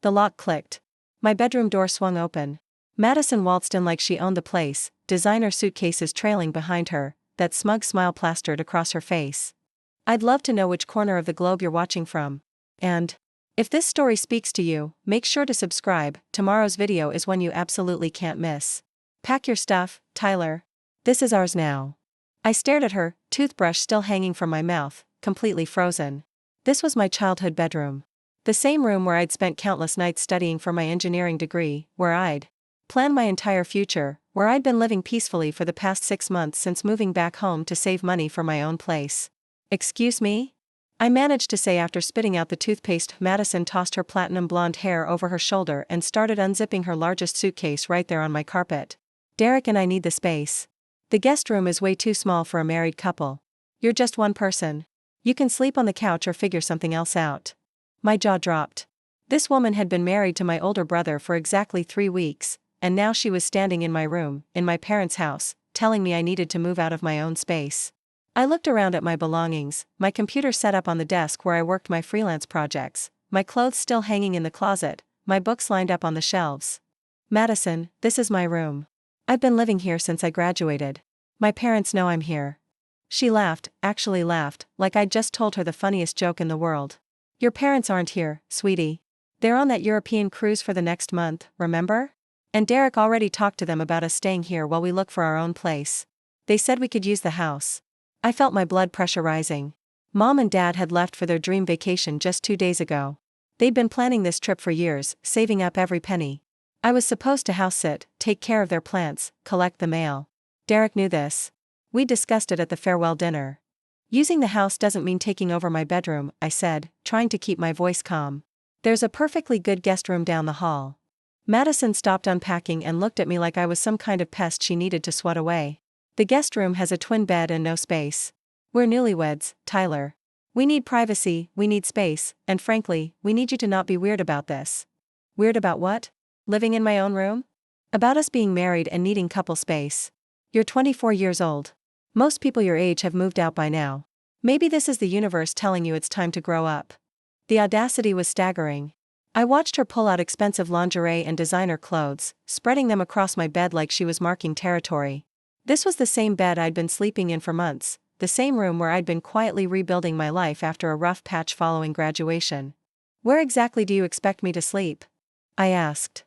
The lock clicked. My bedroom door swung open. Madison waltzed in like she owned the place, designer suitcases trailing behind her, that smug smile plastered across her face. I'd love to know which corner of the globe you're watching from. And if this story speaks to you, make sure to subscribe. Tomorrow's video is one you absolutely can't miss. Pack your stuff, Tyler. This is ours now. I stared at her, toothbrush still hanging from my mouth, completely frozen. This was my childhood bedroom. The same room where I'd spent countless nights studying for my engineering degree, where I'd planned my entire future, where I'd been living peacefully for the past 6 months since moving back home to save money for my own place. Excuse me? I managed to say after spitting out the toothpaste. Madison tossed her platinum blonde hair over her shoulder and started unzipping her largest suitcase right there on my carpet. Derek and I need the space. The guest room is way too small for a married couple. You're just one person. You can sleep on the couch or figure something else out. My jaw dropped. This woman had been married to my older brother for exactly 3 weeks, and now she was standing in my room, in my parents' house, telling me I needed to move out of my own space. I looked around at my belongings, my computer set up on the desk where I worked my freelance projects, my clothes still hanging in the closet, my books lined up on the shelves. Madison, this is my room. I've been living here since I graduated. My parents know I'm here. She laughed, actually laughed, like I'd just told her the funniest joke in the world. Your parents aren't here, sweetie. They're on that European cruise for the next month, remember? And Derek already talked to them about us staying here while we look for our own place. They said we could use the house. I felt my blood pressure rising. Mom and Dad had left for their dream vacation just 2 days ago. They'd been planning this trip for years, saving up every penny. I was supposed to house sit, take care of their plants, collect the mail. Derek knew this. We discussed it at the farewell dinner. Using the house doesn't mean taking over my bedroom, I said, trying to keep my voice calm. There's a perfectly good guest room down the hall. Madison stopped unpacking and looked at me like I was some kind of pest she needed to swat away. The guest room has a twin bed and no space. We're newlyweds, Tyler. We need privacy, we need space, and frankly, we need you to not be weird about this. Weird about what? Living in my own room? About us being married and needing couple space. You're 24 years old. Most people your age have moved out by now. Maybe this is the universe telling you it's time to grow up. The audacity was staggering. I watched her pull out expensive lingerie and designer clothes, spreading them across my bed like she was marking territory. This was the same bed I'd been sleeping in for months, the same room where I'd been quietly rebuilding my life after a rough patch following graduation. Where exactly do you expect me to sleep? I asked.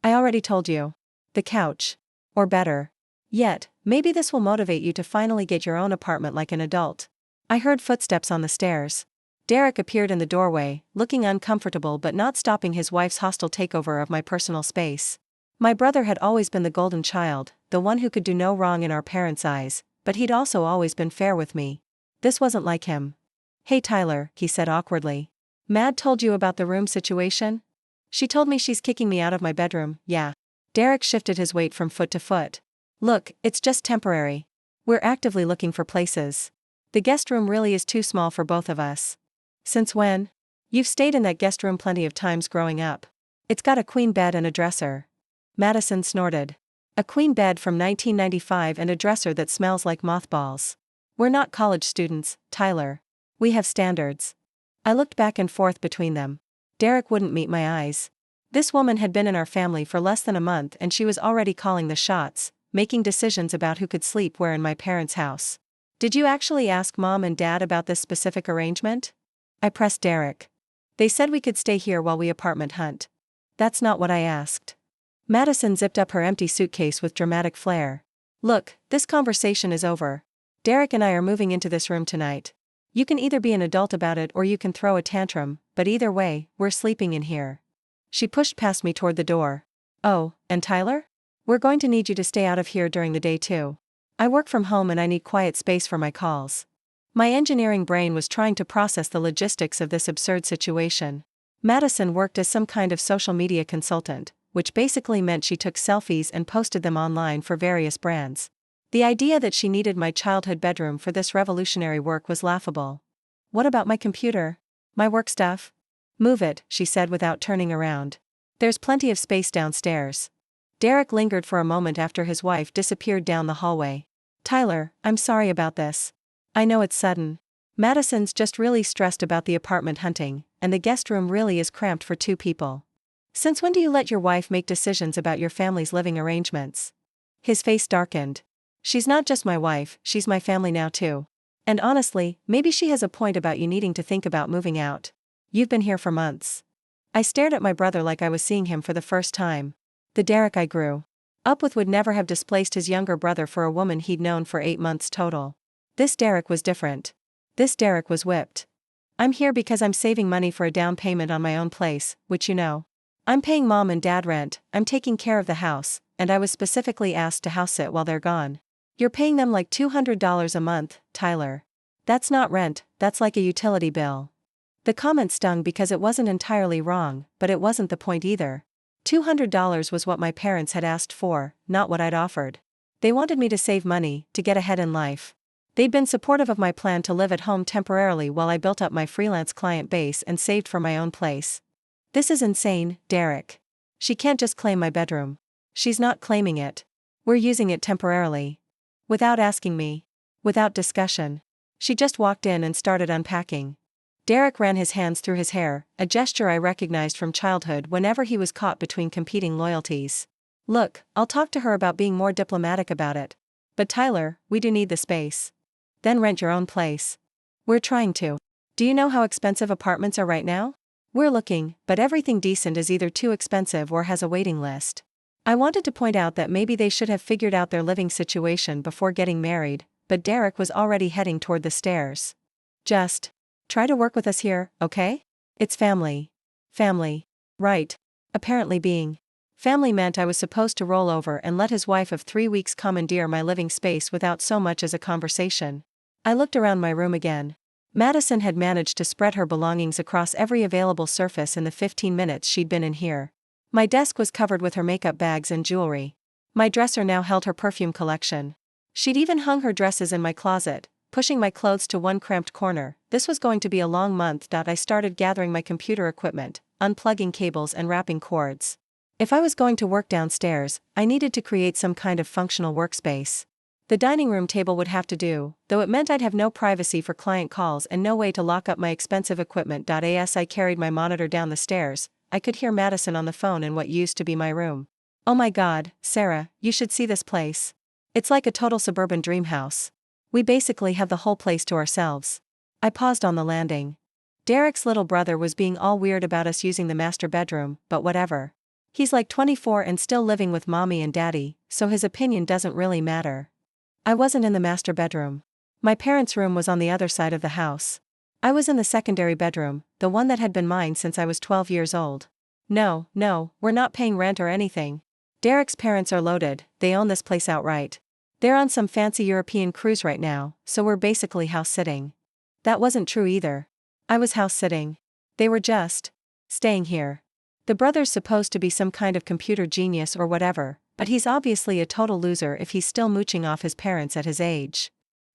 I already told you. The couch. Or better yet, maybe this will motivate you to finally get your own apartment like an adult. I heard footsteps on the stairs. Derek appeared in the doorway, looking uncomfortable but not stopping his wife's hostile takeover of my personal space. My brother had always been the golden child, the one who could do no wrong in our parents' eyes, but he'd also always been fair with me. This wasn't like him. Hey Tyler, he said awkwardly. Mad told you about the room situation? She told me she's kicking me out of my bedroom, yeah. Derek shifted his weight from foot to foot. Look, it's just temporary. We're actively looking for places. The guest room really is too small for both of us. Since when? You've stayed in that guest room plenty of times growing up. It's got a queen bed and a dresser. Madison snorted. A queen bed from 1995 and a dresser that smells like mothballs. We're not college students, Tyler. We have standards. I looked back and forth between them. Derek wouldn't meet my eyes. This woman had been in our family for less than a month and she was already calling the shots, making decisions about who could sleep where in my parents' house. Did you actually ask Mom and Dad about this specific arrangement? I pressed Derek. They said we could stay here while we apartment hunt. That's not what I asked. Madison zipped up her empty suitcase with dramatic flair. Look, this conversation is over. Derek and I are moving into this room tonight. You can either be an adult about it or you can throw a tantrum, but either way, we're sleeping in here. She pushed past me toward the door. Oh, and Tyler? We're going to need you to stay out of here during the day too. I work from home and I need quiet space for my calls. My engineering brain was trying to process the logistics of this absurd situation. Madison worked as some kind of social media consultant, which basically meant she took selfies and posted them online for various brands. The idea that she needed my childhood bedroom for this revolutionary work was laughable. What about my computer? My work stuff? Move it, she said without turning around. There's plenty of space downstairs. Derek lingered for a moment after his wife disappeared down the hallway. Tyler, I'm sorry about this. I know it's sudden. Madison's just really stressed about the apartment hunting, and the guest room really is cramped for 2 people. Since when do you let your wife make decisions about your family's living arrangements? His face darkened. She's not just my wife, she's my family now too. And honestly, maybe she has a point about you needing to think about moving out. You've been here for months. I stared at my brother like I was seeing him for the first time. The Derek I grew up with would never have displaced his younger brother for a woman he'd known for 8 months total. This Derek was different. This Derek was whipped. I'm here because I'm saving money for a down payment on my own place, which you know. I'm paying mom and dad rent, I'm taking care of the house, and I was specifically asked to house sit while they're gone. You're paying them like $200 a month, Tyler. That's not rent, that's like a utility bill. The comment stung because it wasn't entirely wrong, but it wasn't the point either. $200 was what my parents had asked for, not what I'd offered. They wanted me to save money, to get ahead in life. They'd been supportive of my plan to live at home temporarily while I built up my freelance client base and saved for my own place. This is insane, Derek. She can't just claim my bedroom. She's not claiming it. We're using it temporarily. Without asking me. Without discussion. She just walked in and started unpacking. Derek ran his hands through his hair, a gesture I recognized from childhood whenever he was caught between competing loyalties. Look, I'll talk to her about being more diplomatic about it. But Tyler, we do need the space. Then rent your own place. We're trying to. Do you know how expensive apartments are right now? We're looking, but everything decent is either too expensive or has a waiting list. I wanted to point out that maybe they should have figured out their living situation before getting married, but Derek was already heading toward the stairs. Just try to work with us here, okay? It's family. Family. Right. Apparently being family meant I was supposed to roll over and let his wife of 3 weeks commandeer my living space without so much as a conversation. I looked around my room again. Madison had managed to spread her belongings across every available surface in the 15 minutes she'd been in here. My desk was covered with her makeup bags and jewelry. My dresser now held her perfume collection. She'd even hung her dresses in my closet, pushing my clothes to one cramped corner. This was going to be a long month. I started gathering my computer equipment, unplugging cables and wrapping cords. If I was going to work downstairs, I needed to create some kind of functional workspace. The dining room table would have to do, though it meant I'd have no privacy for client calls and no way to lock up my expensive equipment. As I carried my monitor down the stairs, I could hear Madison on the phone in what used to be my room. Oh my God, Sarah, you should see this place. It's like a total suburban dream house. We basically have the whole place to ourselves. I paused on the landing. Derek's little brother was being all weird about us using the master bedroom, but whatever. He's like 24 and still living with mommy and daddy, so his opinion doesn't really matter. I wasn't in the master bedroom. My parents' room was on the other side of the house. I was in the secondary bedroom, the one that had been mine since I was 12 years old. No, we're not paying rent or anything. Derek's parents are loaded, they own this place outright. They're on some fancy European cruise right now, so we're basically house sitting. That wasn't true either. I was house sitting. They were just staying here. The brother's supposed to be some kind of computer genius or whatever, but he's obviously a total loser if he's still mooching off his parents at his age.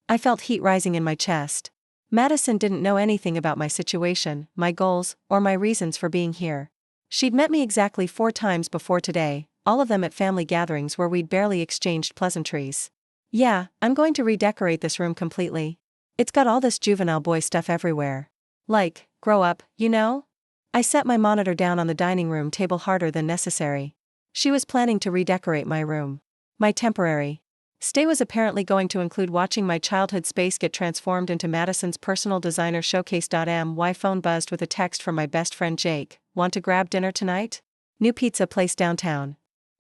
I felt heat rising in my chest. Madison didn't know anything about my situation, my goals, or my reasons for being here. She'd met me exactly 4 times before today, all of them at family gatherings where we'd barely exchanged pleasantries. Yeah, I'm going to redecorate this room completely. It's got all this juvenile boy stuff everywhere. Like, grow up, you know? I set my monitor down on the dining room table harder than necessary. She was planning to redecorate my room. My temporary stay was apparently going to include watching my childhood space get transformed into Madison's personal designer showcase. My phone buzzed with a text from my best friend Jake. Want to grab dinner tonight? New pizza place downtown.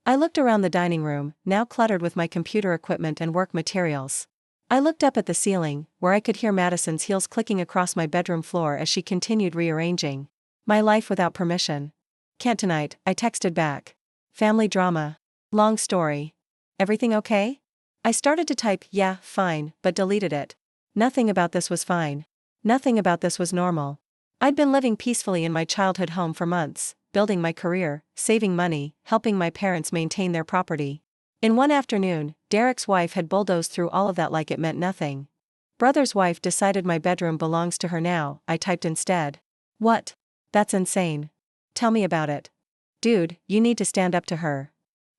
I looked around the dining room, now cluttered with my computer equipment and work materials. I looked up at the ceiling, where I could hear Madison's heels clicking across my bedroom floor as she continued rearranging my life without permission. Can't tonight, I texted back. Family drama. Long story. Everything okay? I started to type, yeah, fine, but deleted it. Nothing about this was fine. Nothing about this was normal. I'd been living peacefully in my childhood home for months, building my career, saving money, helping my parents maintain their property. In one afternoon, Derek's wife had bulldozed through all of that like it meant nothing. Brother's wife decided my bedroom belongs to her now, I typed instead. What? That's insane. Tell me about it. Dude, you need to stand up to her.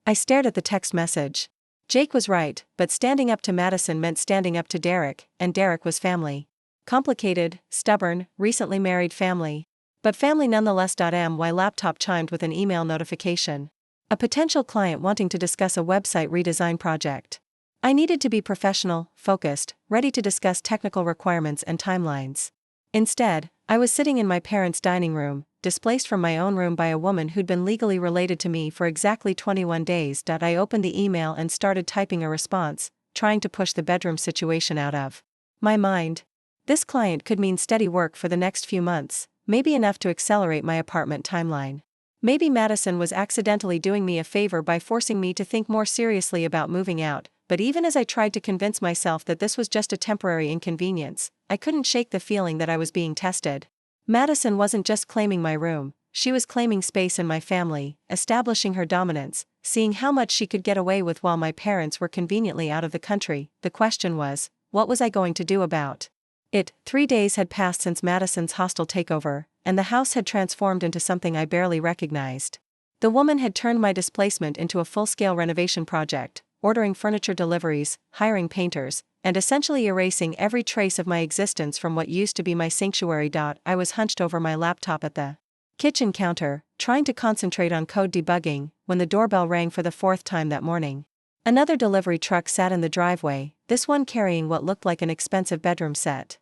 I stared at the text message. Jake was right, but standing up to Madison meant standing up to Derek, and Derek was family. Complicated, stubborn, recently married family. But family nonetheless. My laptop chimed with an email notification. A potential client wanting to discuss a website redesign project. I needed to be professional, focused, ready to discuss technical requirements and timelines. Instead, I was sitting in my parents' dining room, displaced from my own room by a woman who'd been legally related to me for exactly 21 days. I opened the email and started typing a response, trying to push the bedroom situation out of my mind. This client could mean steady work for the next few months, maybe enough to accelerate my apartment timeline. Maybe Madison was accidentally doing me a favor by forcing me to think more seriously about moving out, but even as I tried to convince myself that this was just a temporary inconvenience, I couldn't shake the feeling that I was being tested. Madison wasn't just claiming my room, she was claiming space in my family, establishing her dominance, seeing how much she could get away with while my parents were conveniently out of the country. The question was, what was I going to do about it? 3 days had passed since Madison's hostile takeover, and the house had transformed into something I barely recognized. The woman had turned my displacement into a full-scale renovation project, ordering furniture deliveries, hiring painters, and essentially erasing every trace of my existence from what used to be my sanctuary. I was hunched over my laptop at the kitchen counter, trying to concentrate on code debugging, when the doorbell rang for the 4th time that morning. Another delivery truck sat in the driveway, this one carrying what looked like an expensive bedroom set.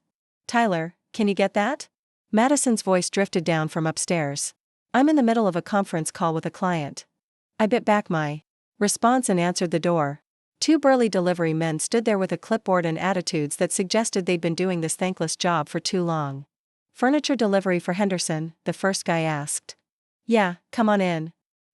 Tyler, can you get that? Madison's voice drifted down from upstairs. I'm in the middle of a conference call with a client. I bit back my response and answered the door. 2 burly delivery men stood there with a clipboard and attitudes that suggested they'd been doing this thankless job for too long. Furniture delivery for Henderson, the first guy asked. Yeah, come on in.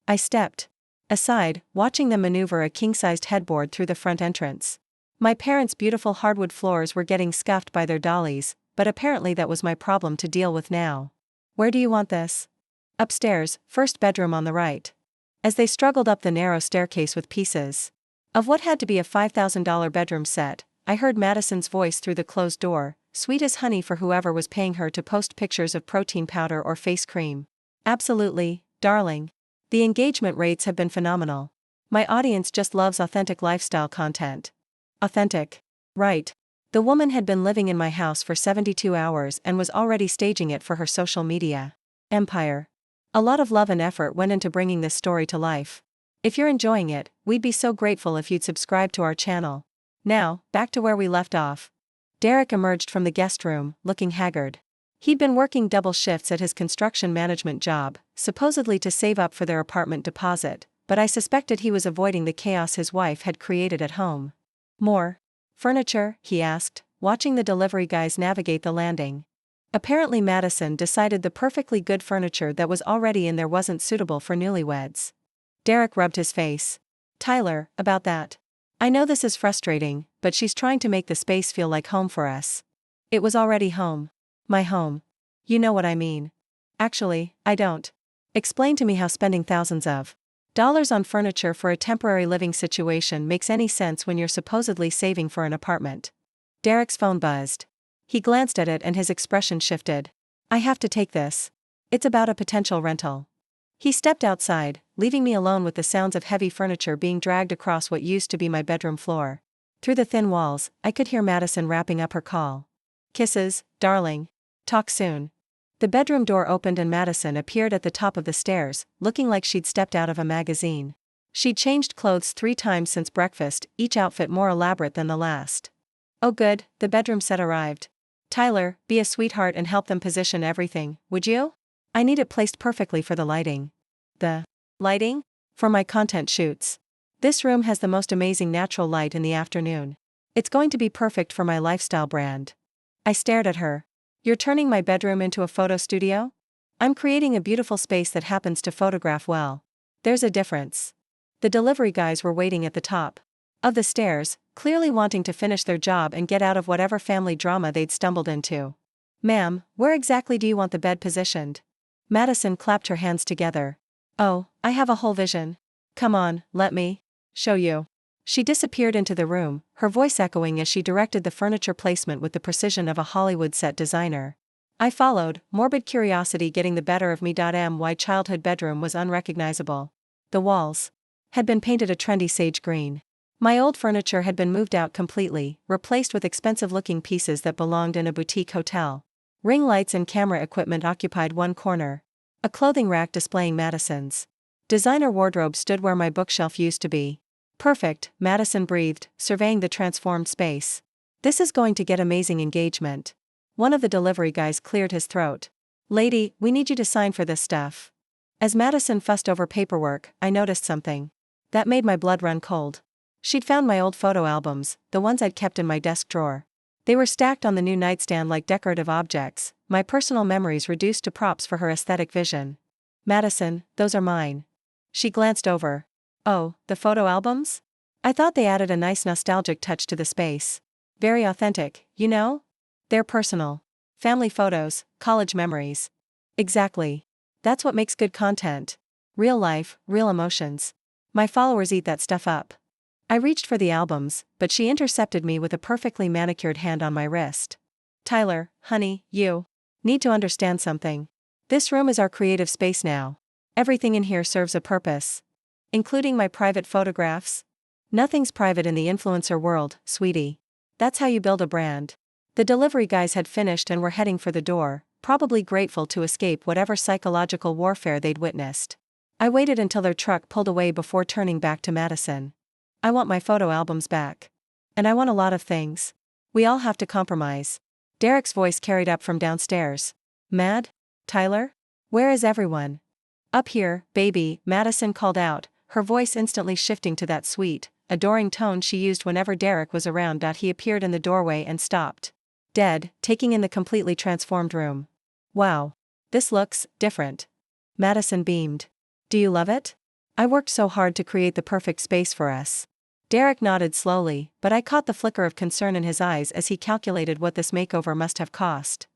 I stepped aside, watching them maneuver a king-sized headboard through the front entrance. My parents' beautiful hardwood floors were getting scuffed by their dollies, but apparently that was my problem to deal with now. Where do you want this? Upstairs, first bedroom on the right. As they struggled up the narrow staircase with pieces of what had to be a $5,000 bedroom set, I heard Madison's voice through the closed door, sweet as honey for whoever was paying her to post pictures of protein powder or face cream. Absolutely, darling. The engagement rates have been phenomenal. My audience just loves authentic lifestyle content. Authentic. Right. The woman had been living in my house for 72 hours and was already staging it for her social media empire. A lot of love and effort went into bringing this story to life. If you're enjoying it, we'd be so grateful if you'd subscribe to our channel. Now, back to where we left off. Derek emerged from the guest room, looking haggard. He'd been working double shifts at his construction management job, supposedly to save up for their apartment deposit, but I suspected he was avoiding the chaos his wife had created at home. More furniture? He asked, watching the delivery guys navigate the landing. Apparently Madison decided the perfectly good furniture that was already in there wasn't suitable for newlyweds. Derek rubbed his face. Tyler, about that. I know this is frustrating, but she's trying to make the space feel like home for us. It was already home. My home. You know what I mean. Actually, I don't. Explain to me how spending thousands of dollars on furniture for a temporary living situation makes any sense when you're supposedly saving for an apartment. Derek's phone buzzed. He glanced at it and his expression shifted. I have to take this. It's about a potential rental. He stepped outside, leaving me alone with the sounds of heavy furniture being dragged across what used to be my bedroom floor. Through the thin walls, I could hear Madison wrapping up her call. Kisses, darling. Talk soon. The bedroom door opened and Madison appeared at the top of the stairs, looking like she'd stepped out of a magazine. She'd changed clothes 3 times since breakfast, each outfit more elaborate than the last. Oh good, the bedroom set arrived. Tyler, be a sweetheart and help them position everything, would you? I need it placed perfectly for the lighting. The lighting? For my content shoots. This room has the most amazing natural light in the afternoon. It's going to be perfect for my lifestyle brand. I stared at her. You're turning my bedroom into a photo studio? I'm creating a beautiful space that happens to photograph well. There's a difference. The delivery guys were waiting at the top of the stairs, clearly wanting to finish their job and get out of whatever family drama they'd stumbled into. Ma'am, where exactly do you want the bed positioned? Madison clapped her hands together. Oh, I have a whole vision. Come on, let me show you. She disappeared into the room, her voice echoing as she directed the furniture placement with the precision of a Hollywood set designer. I followed, morbid curiosity getting the better of me. My childhood bedroom was unrecognizable. The walls had been painted a trendy sage green. My old furniture had been moved out completely, replaced with expensive-looking pieces that belonged in a boutique hotel. Ring lights and camera equipment occupied one corner. A clothing rack displaying Madison's designer wardrobe stood where my bookshelf used to be. Perfect, Madison breathed, surveying the transformed space. This is going to get amazing engagement. One of the delivery guys cleared his throat. Lady, we need you to sign for this stuff. As Madison fussed over paperwork, I noticed something that made my blood run cold. She'd found my old photo albums, the ones I'd kept in my desk drawer. They were stacked on the new nightstand like decorative objects, my personal memories reduced to props for her aesthetic vision. Madison, those are mine. She glanced over. Oh, the photo albums? I thought they added a nice nostalgic touch to the space. Very authentic, you know? They're personal. Family photos, college memories. Exactly. That's what makes good content. Real life, real emotions. My followers eat that stuff up. I reached for the albums, but she intercepted me with a perfectly manicured hand on my wrist. Tyler, honey, you need to understand something. This room is our creative space now. Everything in here serves a purpose. Including my private photographs. Nothing's private in the influencer world, sweetie. That's how you build a brand. The delivery guys had finished and were heading for the door, probably grateful to escape whatever psychological warfare they'd witnessed. I waited until their truck pulled away before turning back to Madison. I want my photo albums back. And I want a lot of things. We all have to compromise. Derek's voice carried up from downstairs. Mad? Tyler? Where is everyone? Up here, baby, Madison called out, her voice instantly shifting to that sweet, adoring tone she used whenever Derek was around. He appeared in the doorway and stopped dead, taking in the completely transformed room. Wow. This looks different. Madison beamed. Do you love it? I worked so hard to create the perfect space for us. Derek nodded slowly, but I caught the flicker of concern in his eyes as he calculated what this makeover must have cost.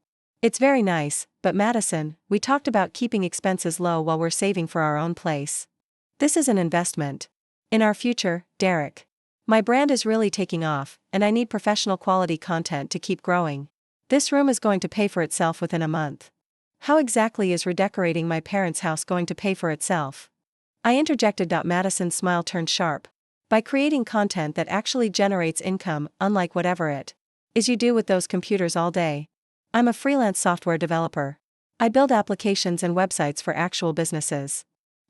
It's very nice, but Madison, we talked about keeping expenses low while we're saving for our own place. This is an investment in our future, Derek. My brand is really taking off, and I need professional quality content to keep growing. This room is going to pay for itself within a month. How exactly is redecorating my parents' house going to pay for itself? I interjected. Madison's smile turned sharp. By creating content that actually generates income, unlike whatever it is you do with those computers all day. I'm a freelance software developer. I build applications and websites for actual businesses.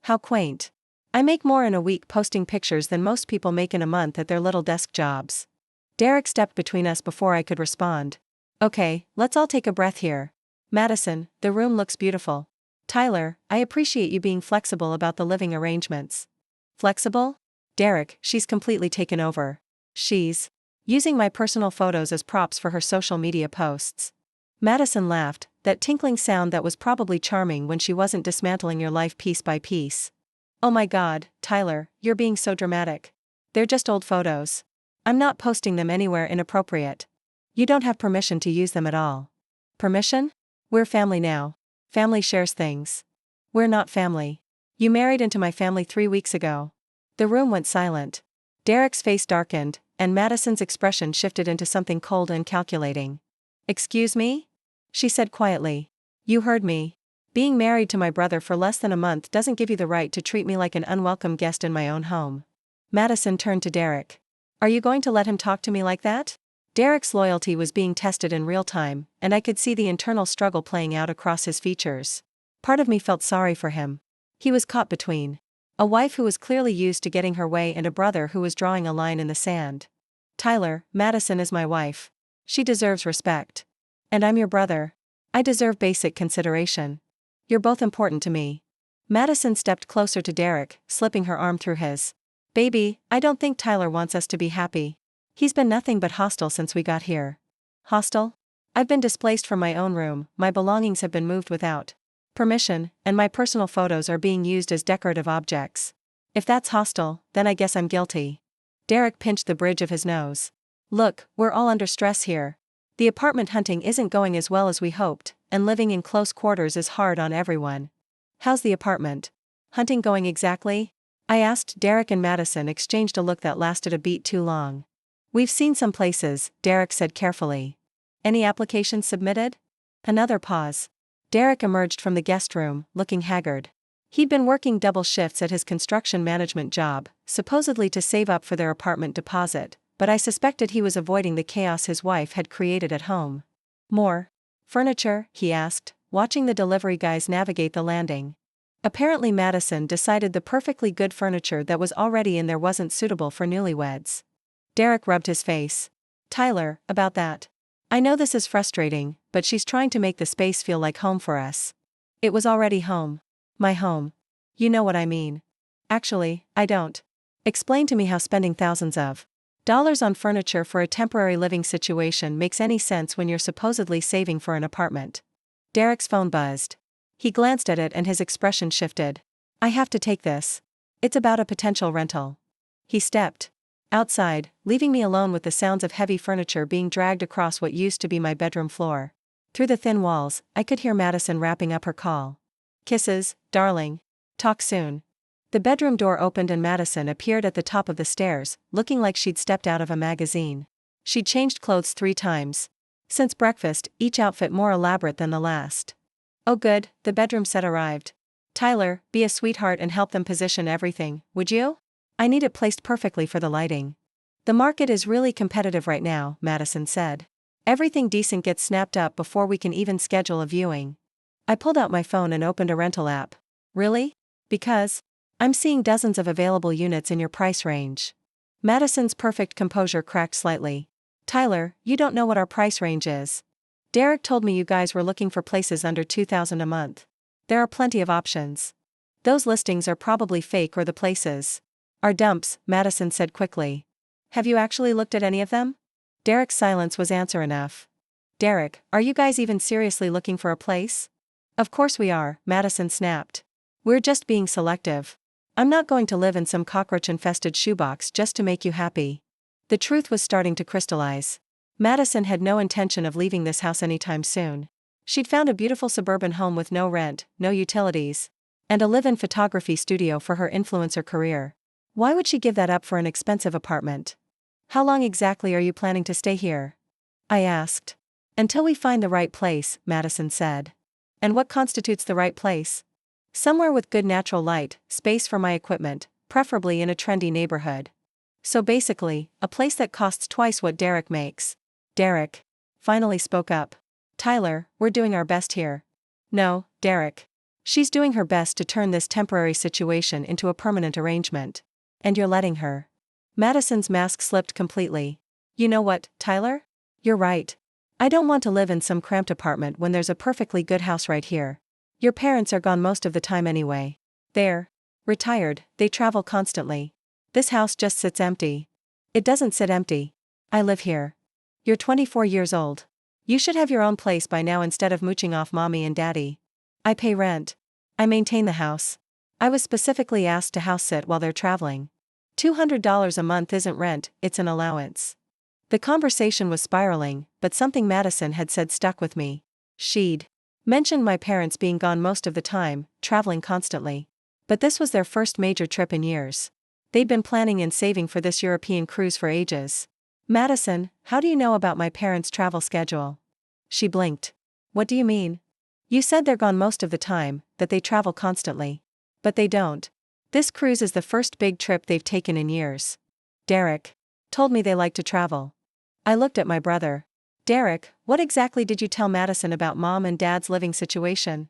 How quaint. I make more in a week posting pictures than most people make in a month at their little desk jobs. Derek stepped between us before I could respond. Okay, let's all take a breath here. Madison, the room looks beautiful. Tyler, I appreciate you being flexible about the living arrangements. Flexible? Derek, she's completely taken over. She's using my personal photos as props for her social media posts. Madison laughed, that tinkling sound that was probably charming when she wasn't dismantling your life piece by piece. Oh my God, Tyler, you're being so dramatic. They're just old photos. I'm not posting them anywhere inappropriate. You don't have permission to use them at all. Permission? We're family now. Family shares things. We're not family. You married into my family 3 weeks ago. The room went silent. Derek's face darkened, and Madison's expression shifted into something cold and calculating. Excuse me? She said quietly. You heard me. Being married to my brother for less than a month doesn't give you the right to treat me like an unwelcome guest in my own home. Madison turned to Derek. Are you going to let him talk to me like that? Derek's loyalty was being tested in real time, and I could see the internal struggle playing out across his features. Part of me felt sorry for him. He was caught between a wife who was clearly used to getting her way and a brother who was drawing a line in the sand. Tyler, Madison is my wife. She deserves respect. And I'm your brother. I deserve basic consideration. You're both important to me. Madison stepped closer to Derek, slipping her arm through his. Baby, I don't think Tyler wants us to be happy. He's been nothing but hostile since we got here. Hostile? I've been displaced from my own room, my belongings have been moved without permission, and my personal photos are being used as decorative objects. If that's hostile, then I guess I'm guilty. Derek pinched the bridge of his nose. Look, we're all under stress here. The apartment hunting isn't going as well as we hoped, and living in close quarters is hard on everyone. How's the apartment hunting going exactly? I asked. Derek and Madison exchanged a look that lasted a beat too long. We've seen some places, Derek said carefully. Any applications submitted? Another pause. Derek emerged from the guest room, looking haggard. He'd been working double shifts at his construction management job, supposedly to save up for their apartment deposit, but I suspected he was avoiding the chaos his wife had created at home. More Furniture? He asked, watching the delivery guys navigate the landing. Apparently Madison decided the perfectly good furniture that was already in there wasn't suitable for newlyweds. Derek rubbed his face. Tyler, about that. I know this is frustrating, but she's trying to make the space feel like home for us. It was already home. My home. You know what I mean. Actually, I don't. Explain to me how spending thousands of dollars on furniture for a temporary living situation makes any sense when you're supposedly saving for an apartment. Derek's phone buzzed. He glanced at it and his expression shifted. I have to take this. It's about a potential rental. He stepped outside, leaving me alone with the sounds of heavy furniture being dragged across what used to be my bedroom floor. Through the thin walls, I could hear Madison wrapping up her call. Kisses, darling. Talk soon. The bedroom door opened and Madison appeared at the top of the stairs, looking like she'd stepped out of a magazine. She'd changed clothes 3 times. Since breakfast, each outfit more elaborate than the last. Oh good, the bedroom set arrived. Tyler, be a sweetheart and help them position everything, would you? I need it placed perfectly for the lighting. The market is really competitive right now, Madison said. Everything decent gets snapped up before we can even schedule a viewing. I pulled out my phone and opened a rental app. Really? Because I'm seeing dozens of available units in your price range. Madison's perfect composure cracked slightly. Tyler, you don't know what our price range is. Derek told me you guys were looking for places under $2,000 a month. There are plenty of options. Those listings are probably fake or the places are dumps, Madison said quickly. Have you actually looked at any of them? Derek's silence was answer enough. Derek, are you guys even seriously looking for a place? Of course we are, Madison snapped. We're just being selective. I'm not going to live in some cockroach-infested shoebox just to make you happy. The truth was starting to crystallize. Madison had no intention of leaving this house anytime soon. She'd found a beautiful suburban home with no rent, no utilities, and a live-in photography studio for her influencer career. Why would she give that up for an expensive apartment? How long exactly are you planning to stay here? I asked. Until we find the right place, Madison said. And what constitutes the right place? Somewhere with good natural light, space for my equipment, preferably in a trendy neighborhood. So basically, a place that costs twice what Derek makes. Derek finally spoke up. Tyler, we're doing our best here. No, Derek. She's doing her best to turn this temporary situation into a permanent arrangement. And you're letting her. Madison's mask slipped completely. You know what, Tyler? You're right. I don't want to live in some cramped apartment when there's a perfectly good house right here. Your parents are gone most of the time anyway. They're retired, they travel constantly. This house just sits empty. It doesn't sit empty. I live here. You're 24 years old. You should have your own place by now instead of mooching off mommy and daddy. I pay rent. I maintain the house. I was specifically asked to house sit while they're traveling. $200 a month isn't rent, it's an allowance. The conversation was spiraling, but something Madison had said stuck with me. She'd mentioned my parents being gone most of the time, traveling constantly. But this was their first major trip in years. They'd been planning and saving for this European cruise for ages. Madison, how do you know about my parents' travel schedule? She blinked. What do you mean? You said they're gone most of the time, that they travel constantly. But they don't. This cruise is the first big trip they've taken in years. Derek told me they like to travel. I looked at my brother. Derek, what exactly did you tell Madison about mom and dad's living situation?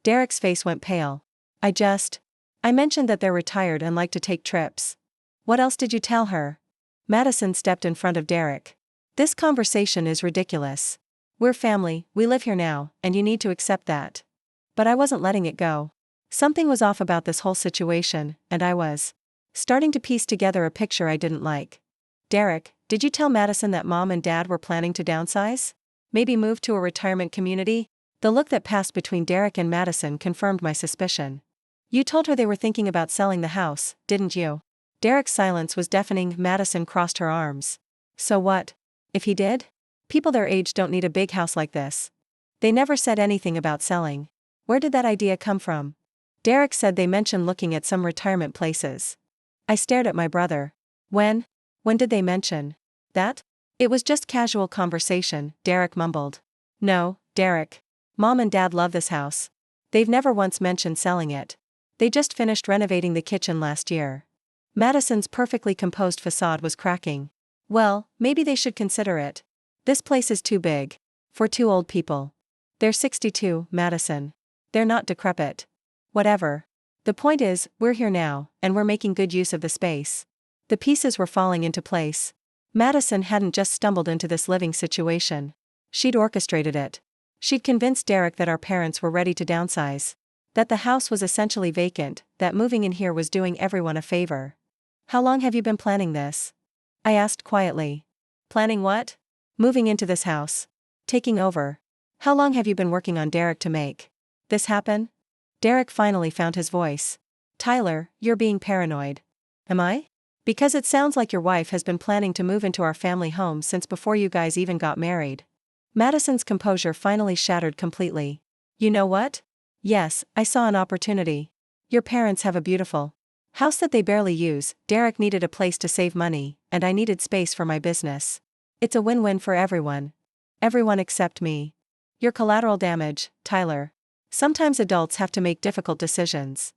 Derek's face went pale. I mentioned that they're retired and like to take trips. What else did you tell her? Madison stepped in front of Derek. This conversation is ridiculous. We're family, we live here now, and you need to accept that. But I wasn't letting it go. Something was off about this whole situation, and I was starting to piece together a picture I didn't like. Derek, did you tell Madison that mom and dad were planning to downsize? Maybe move to a retirement community? The look that passed between Derek and Madison confirmed my suspicion. You told her they were thinking about selling the house, didn't you? Derek's silence was deafening. Madison crossed her arms. So what? If he did? People their age don't need a big house like this. They never said anything about selling. Where did that idea come from? Derek said they mentioned looking at some retirement places. I stared at my brother. When did they mention that? It was just casual conversation, Derek mumbled. No, Derek. Mom and dad love this house. They've never once mentioned selling it. They just finished renovating the kitchen last year. Madison's perfectly composed facade was cracking. Well, maybe they should consider it. This place is too big. For 2 old people. They're 62, Madison. They're not decrepit. Whatever. The point is, we're here now, and we're making good use of the space. The pieces were falling into place. Madison hadn't just stumbled into this living situation. She'd orchestrated it. She'd convinced Derek that our parents were ready to downsize. That the house was essentially vacant, that moving in here was doing everyone a favor. How long have you been planning this? I asked quietly. Planning what? Moving into this house. Taking over. How long have you been working on Derek to make this happen? Derek finally found his voice. Tyler, you're being paranoid. Am I? Because it sounds like your wife has been planning to move into our family home since before you guys even got married. Madison's composure finally shattered completely. You know what? Yes, I saw an opportunity. Your parents have a beautiful house that they barely use. Derek needed a place to save money, and I needed space for my business. It's a win-win for everyone. Everyone except me. You're collateral damage, Tyler. Sometimes adults have to make difficult decisions.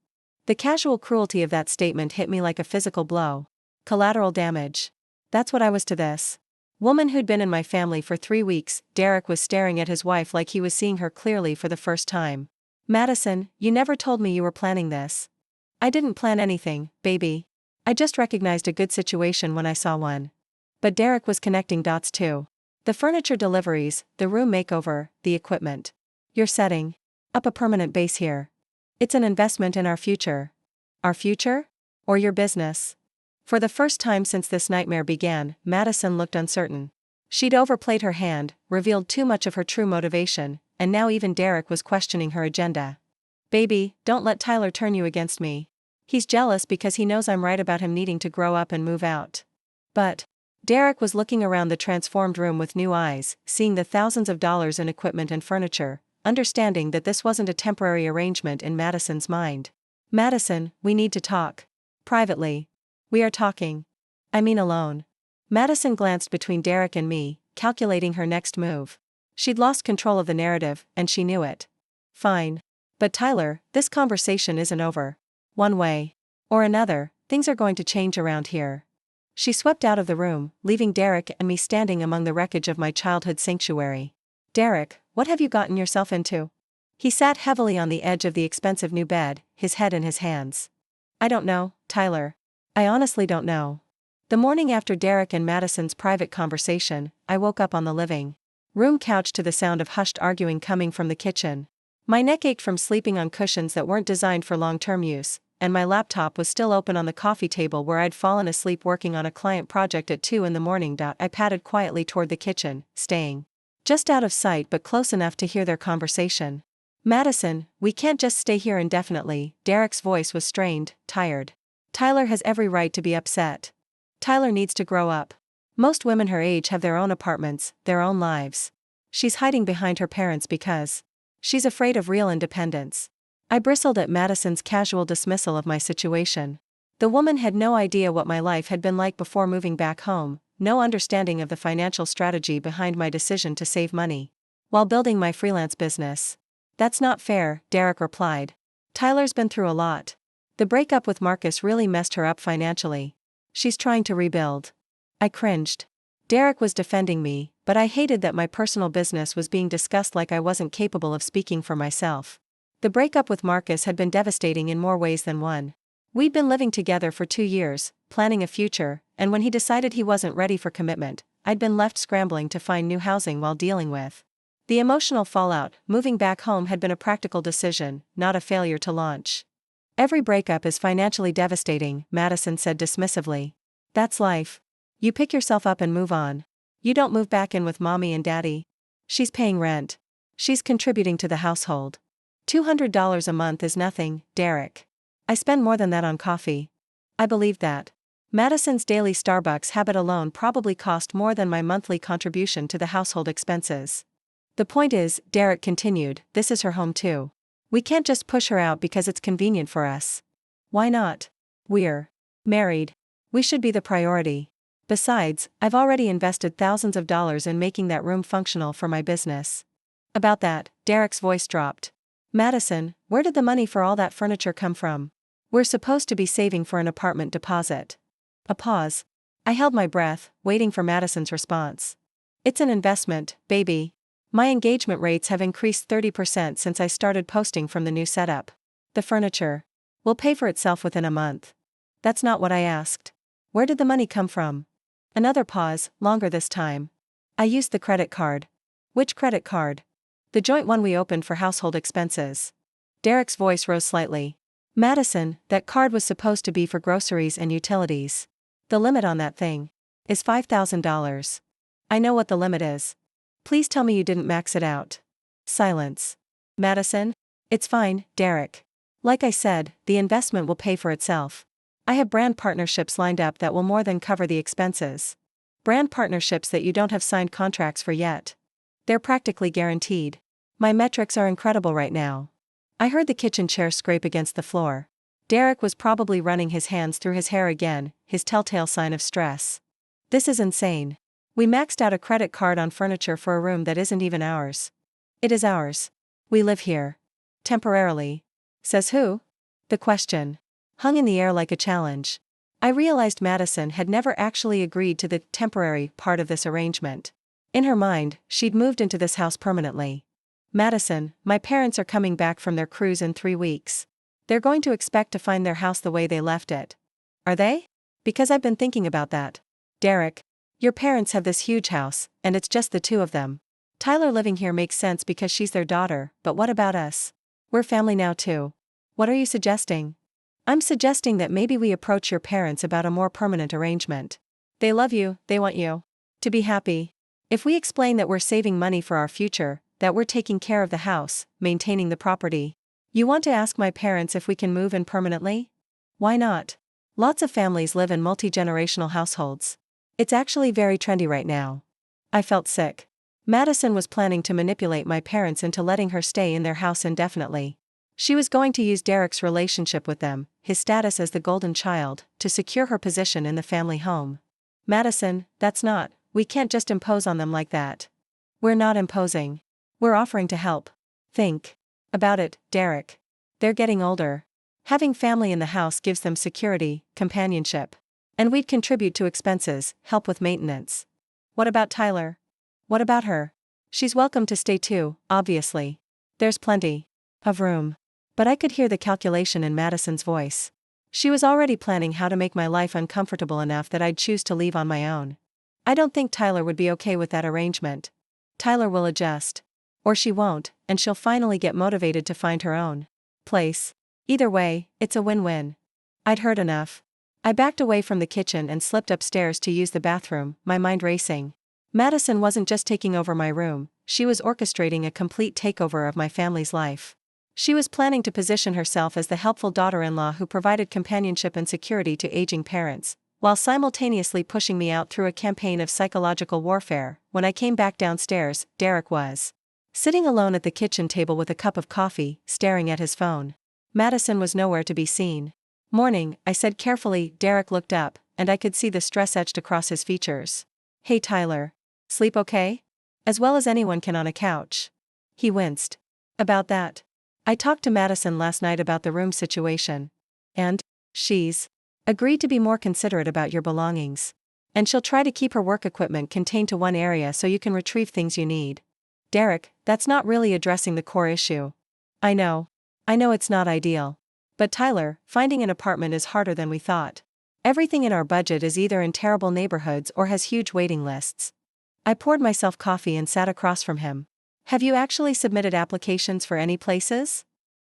The casual cruelty of that statement hit me like a physical blow. Collateral damage. That's what I was to this woman who'd been in my family for 3 weeks. Derek was staring at his wife like he was seeing her clearly for the first time. Madison, you never told me you were planning this. I didn't plan anything, baby. I just recognized a good situation when I saw one. But Derek was connecting dots too. The furniture deliveries, the room makeover, the equipment. You're setting up a permanent base here. It's an investment in our future. Our future? Or your business? For the first time since this nightmare began, Madison looked uncertain. She'd overplayed her hand, revealed too much of her true motivation, and now even Derek was questioning her agenda. Baby, don't let Tyler turn you against me. He's jealous because he knows I'm right about him needing to grow up and move out. But Derek was looking around the transformed room with new eyes, seeing the thousands of dollars in equipment and furniture, understanding that this wasn't a temporary arrangement in Madison's mind. Madison, we need to talk. Privately. We are talking. I mean alone. Madison glanced between Derek and me, calculating her next move. She'd lost control of the narrative, and she knew it. Fine. But Tyler, this conversation isn't over. One way or another, things are going to change around here. She swept out of the room, leaving Derek and me standing among the wreckage of my childhood sanctuary. Derek, what have you gotten yourself into? He sat heavily on the edge of the expensive new bed, his head in his hands. I don't know, Tyler. I honestly don't know. The morning after Derek and Madison's private conversation, I woke up on the living room couch to the sound of hushed arguing coming from the kitchen. My neck ached from sleeping on cushions that weren't designed for long-term use, and my laptop was still open on the coffee table where I'd fallen asleep working on a client project at 2 a.m. I padded quietly toward the kitchen, staying just out of sight but close enough to hear their conversation. Madison, we can't just stay here indefinitely. Derek's voice was strained, tired. Tyler has every right to be upset. Tyler needs to grow up. Most women her age have their own apartments, their own lives. She's hiding behind her parents because she's afraid of real independence. I bristled at Madison's casual dismissal of my situation. The woman had no idea what my life had been like before moving back home, no understanding of the financial strategy behind my decision to save money while building my freelance business. That's not fair, Derek replied. Tyler's been through a lot. The breakup with Marcus really messed her up financially. She's trying to rebuild. I cringed. Derek was defending me, but I hated that my personal business was being discussed like I wasn't capable of speaking for myself. The breakup with Marcus had been devastating in more ways than one. We'd been living together for 2 years, planning a future, and when he decided he wasn't ready for commitment, I'd been left scrambling to find new housing while dealing with the emotional fallout. Moving back home had been a practical decision, not a failure to launch. Every breakup is financially devastating, Madison said dismissively. That's life. You pick yourself up and move on. You don't move back in with mommy and daddy. She's paying rent. She's contributing to the household. $200 a month is nothing, Derek. I spend more than that on coffee. I believed that. Madison's daily Starbucks habit alone probably cost more than my monthly contribution to the household expenses. The point is, Derek continued, this is her home too. We can't just push her out because it's convenient for us. Why not? We're married. We should be the priority. Besides, I've already invested thousands of dollars in making that room functional for my business. About that, Derek's voice dropped. Madison, where did the money for all that furniture come from? We're supposed to be saving for an apartment deposit. A pause. I held my breath, waiting for Madison's response. It's an investment, baby. My engagement rates have increased 30% since I started posting from the new setup. The furniture will pay for itself within a month. That's not what I asked. Where did the money come from? Another pause, longer this time. I used the credit card. Which credit card? The joint one we opened for household expenses. Derek's voice rose slightly. Madison, that card was supposed to be for groceries and utilities. The limit on that thing is $5,000. I know what the limit is. Please tell me you didn't max it out. Silence. Madison? It's fine, Derek. Like I said, the investment will pay for itself. I have brand partnerships lined up that will more than cover the expenses. Brand partnerships that you don't have signed contracts for yet. They're practically guaranteed. My metrics are incredible right now. I heard the kitchen chair scrape against the floor. Derek was probably running his hands through his hair again, his telltale sign of stress. This is insane. We maxed out a credit card on furniture for a room that isn't even ours. It is ours. We live here. Temporarily. Says who? The question hung in the air like a challenge. I realized Madison had never actually agreed to the temporary part of this arrangement. In her mind, she'd moved into this house permanently. Madison, my parents are coming back from their cruise in 3 weeks. They're going to expect to find their house the way they left it. Are they? Because I've been thinking about that. Derek, your parents have this huge house, and it's just the two of them. Tyler living here makes sense because she's their daughter, but what about us? We're family now too. What are you suggesting? I'm suggesting that maybe we approach your parents about a more permanent arrangement. They love you, they want you to be happy. If we explain that we're saving money for our future, that we're taking care of the house, maintaining the property. You want to ask my parents if we can move in permanently? Why not? Lots of families live in multi-generational households. It's actually very trendy right now. I felt sick. Madison was planning to manipulate my parents into letting her stay in their house indefinitely. She was going to use Derek's relationship with them, his status as the golden child, to secure her position in the family home. Madison, we can't just impose on them like that. We're not imposing. We're offering to help. Think about it, Derek. They're getting older. Having family in the house gives them security, companionship. And we'd contribute to expenses, help with maintenance. What about Tyler? What about her? She's welcome to stay too, obviously. There's plenty of room. But I could hear the calculation in Madison's voice. She was already planning how to make my life uncomfortable enough that I'd choose to leave on my own. I don't think Tyler would be okay with that arrangement. Tyler will adjust. Or she won't, and she'll finally get motivated to find her own place. Either way, it's a win-win. I'd heard enough. I backed away from the kitchen and slipped upstairs to use the bathroom, my mind racing. Madison wasn't just taking over my room, she was orchestrating a complete takeover of my family's life. She was planning to position herself as the helpful daughter-in-law who provided companionship and security to aging parents, while simultaneously pushing me out through a campaign of psychological warfare. When I came back downstairs, Derek was sitting alone at the kitchen table with a cup of coffee, staring at his phone. Madison was nowhere to be seen. Morning, I said carefully. Derek looked up, and I could see the stress etched across his features. Hey Tyler. Sleep okay? As well as anyone can on a couch. He winced. About that. I talked to Madison last night about the room situation. And she's agreed to be more considerate about your belongings. And she'll try to keep her work equipment contained to one area so you can retrieve things you need. Derek, that's not really addressing the core issue. I know it's not ideal. But Tyler, finding an apartment is harder than we thought. Everything in our budget is either in terrible neighborhoods or has huge waiting lists. I poured myself coffee and sat across from him. Have you actually submitted applications for any places?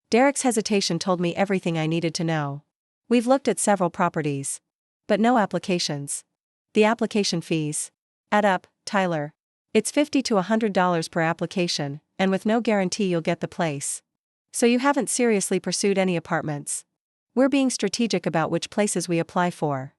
Derek's hesitation told me everything I needed to know. We've looked at several properties. But no applications. The application fees add up, Tyler. It's $50 to $100 per application, and with no guarantee you'll get the place. So you haven't seriously pursued any apartments. We're being strategic about which places we apply for.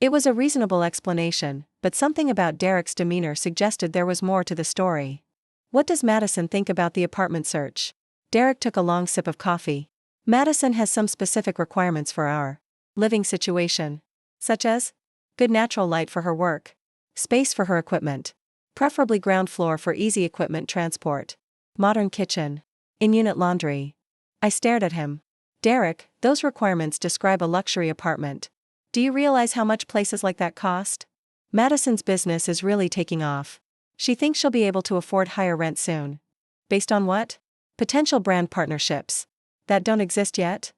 It was a reasonable explanation, but something about Derek's demeanor suggested there was more to the story. What does Madison think about the apartment search? Derek took a long sip of coffee. Madison has some specific requirements for our living situation. Such as? Good natural light for her work. Space for her equipment. Preferably ground floor for easy equipment transport. Modern kitchen. In-unit laundry. I stared at him. Derek, those requirements describe a luxury apartment. Do you realize how much places like that cost? Madison's business is really taking off. She thinks she'll be able to afford higher rent soon. Based on what? Potential brand partnerships. That don't exist yet?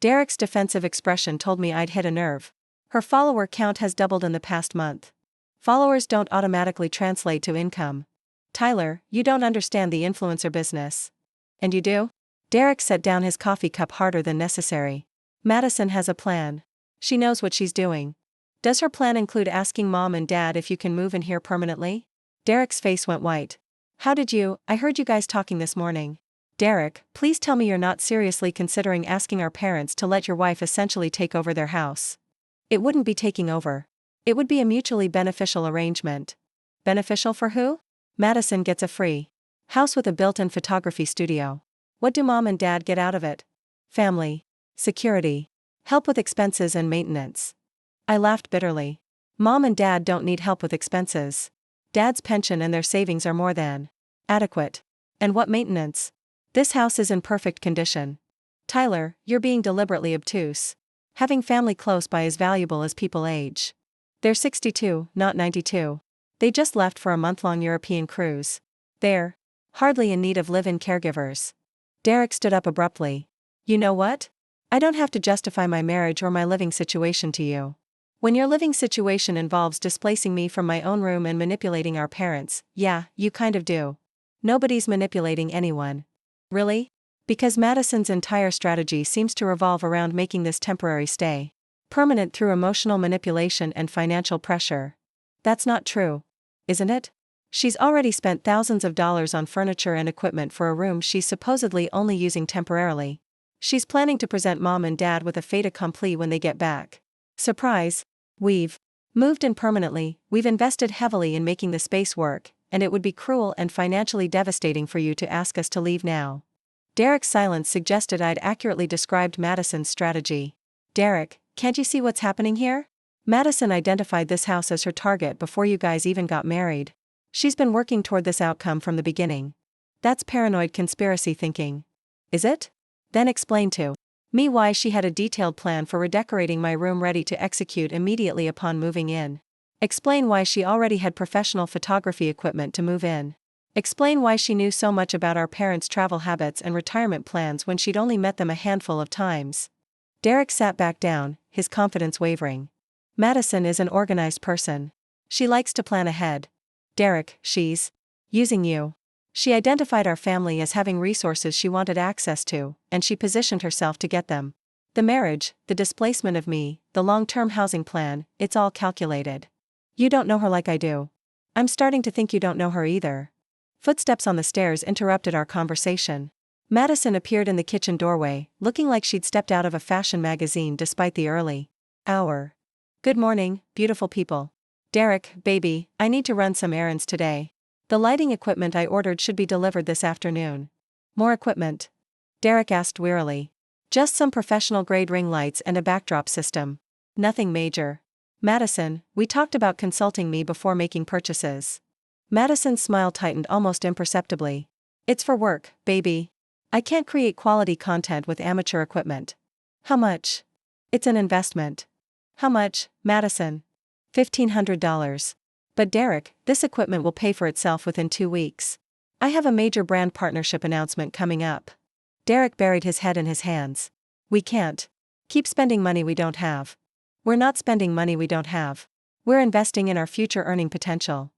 Derek's defensive expression told me I'd hit a nerve. Her follower count has doubled in the past month. Followers don't automatically translate to income. Tyler, you don't understand the influencer business. And you do? Derek set down his coffee cup harder than necessary. Madison has a plan. She knows what she's doing. Does her plan include asking mom and dad if you can move in here permanently? Derek's face went white. I heard you guys talking this morning. Derek, please tell me you're not seriously considering asking our parents to let your wife essentially take over their house. It wouldn't be taking over. It would be a mutually beneficial arrangement. Beneficial for who? Madison gets a free house with a built-in photography studio. What do mom and dad get out of it? Family. Security. Help with expenses and maintenance. I laughed bitterly. Mom and dad don't need help with expenses. Dad's pension and their savings are more than adequate. And what maintenance? This house is in perfect condition. Tyler, you're being deliberately obtuse. Having family close by is valuable as people age. They're 62, not 92. They just left for a month-long European cruise. They're hardly in need of live-in caregivers. Derek stood up abruptly. You know what? I don't have to justify my marriage or my living situation to you. When your living situation involves displacing me from my own room and manipulating our parents, yeah, you kind of do. Nobody's manipulating anyone. Really? Because Madison's entire strategy seems to revolve around making this temporary stay permanent through emotional manipulation and financial pressure. That's not true, isn't it? She's already spent thousands of dollars on furniture and equipment for a room she's supposedly only using temporarily. She's planning to present mom and dad with a fait accompli when they get back. Surprise! We've moved in permanently, we've invested heavily in making the space work, and it would be cruel and financially devastating for you to ask us to leave now. Derek's silence suggested I'd accurately described Madison's strategy. Derek, can't you see what's happening here? Madison identified this house as her target before you guys even got married. She's been working toward this outcome from the beginning. That's paranoid conspiracy thinking. Is it? Then explain to me why she had a detailed plan for redecorating my room ready to execute immediately upon moving in. Explain why she already had professional photography equipment to move in. Explain why she knew so much about our parents' travel habits and retirement plans when she'd only met them a handful of times. Derek sat back down, his confidence wavering. Madison is an organized person. She likes to plan ahead. Derek, she's using you. She identified our family as having resources she wanted access to, and she positioned herself to get them. The marriage, the displacement of me, the long-term housing plan, it's all calculated. You don't know her like I do. I'm starting to think you don't know her either. Footsteps on the stairs interrupted our conversation. Madison appeared in the kitchen doorway, looking like she'd stepped out of a fashion magazine despite the early hour. Good morning, beautiful people. Derek, baby, I need to run some errands today. The lighting equipment I ordered should be delivered this afternoon. More equipment? Derek asked wearily. Just some professional-grade ring lights and a backdrop system. Nothing major. Madison, we talked about consulting me before making purchases. Madison's smile tightened almost imperceptibly. It's for work, baby. I can't create quality content with amateur equipment. How much? It's an investment. How much, Madison? $1,500. But Derek, this equipment will pay for itself within 2 weeks. I have a major brand partnership announcement coming up. Derek buried his head in his hands. We can't keep spending money we don't have. We're not spending money we don't have. We're investing in our future earning potential.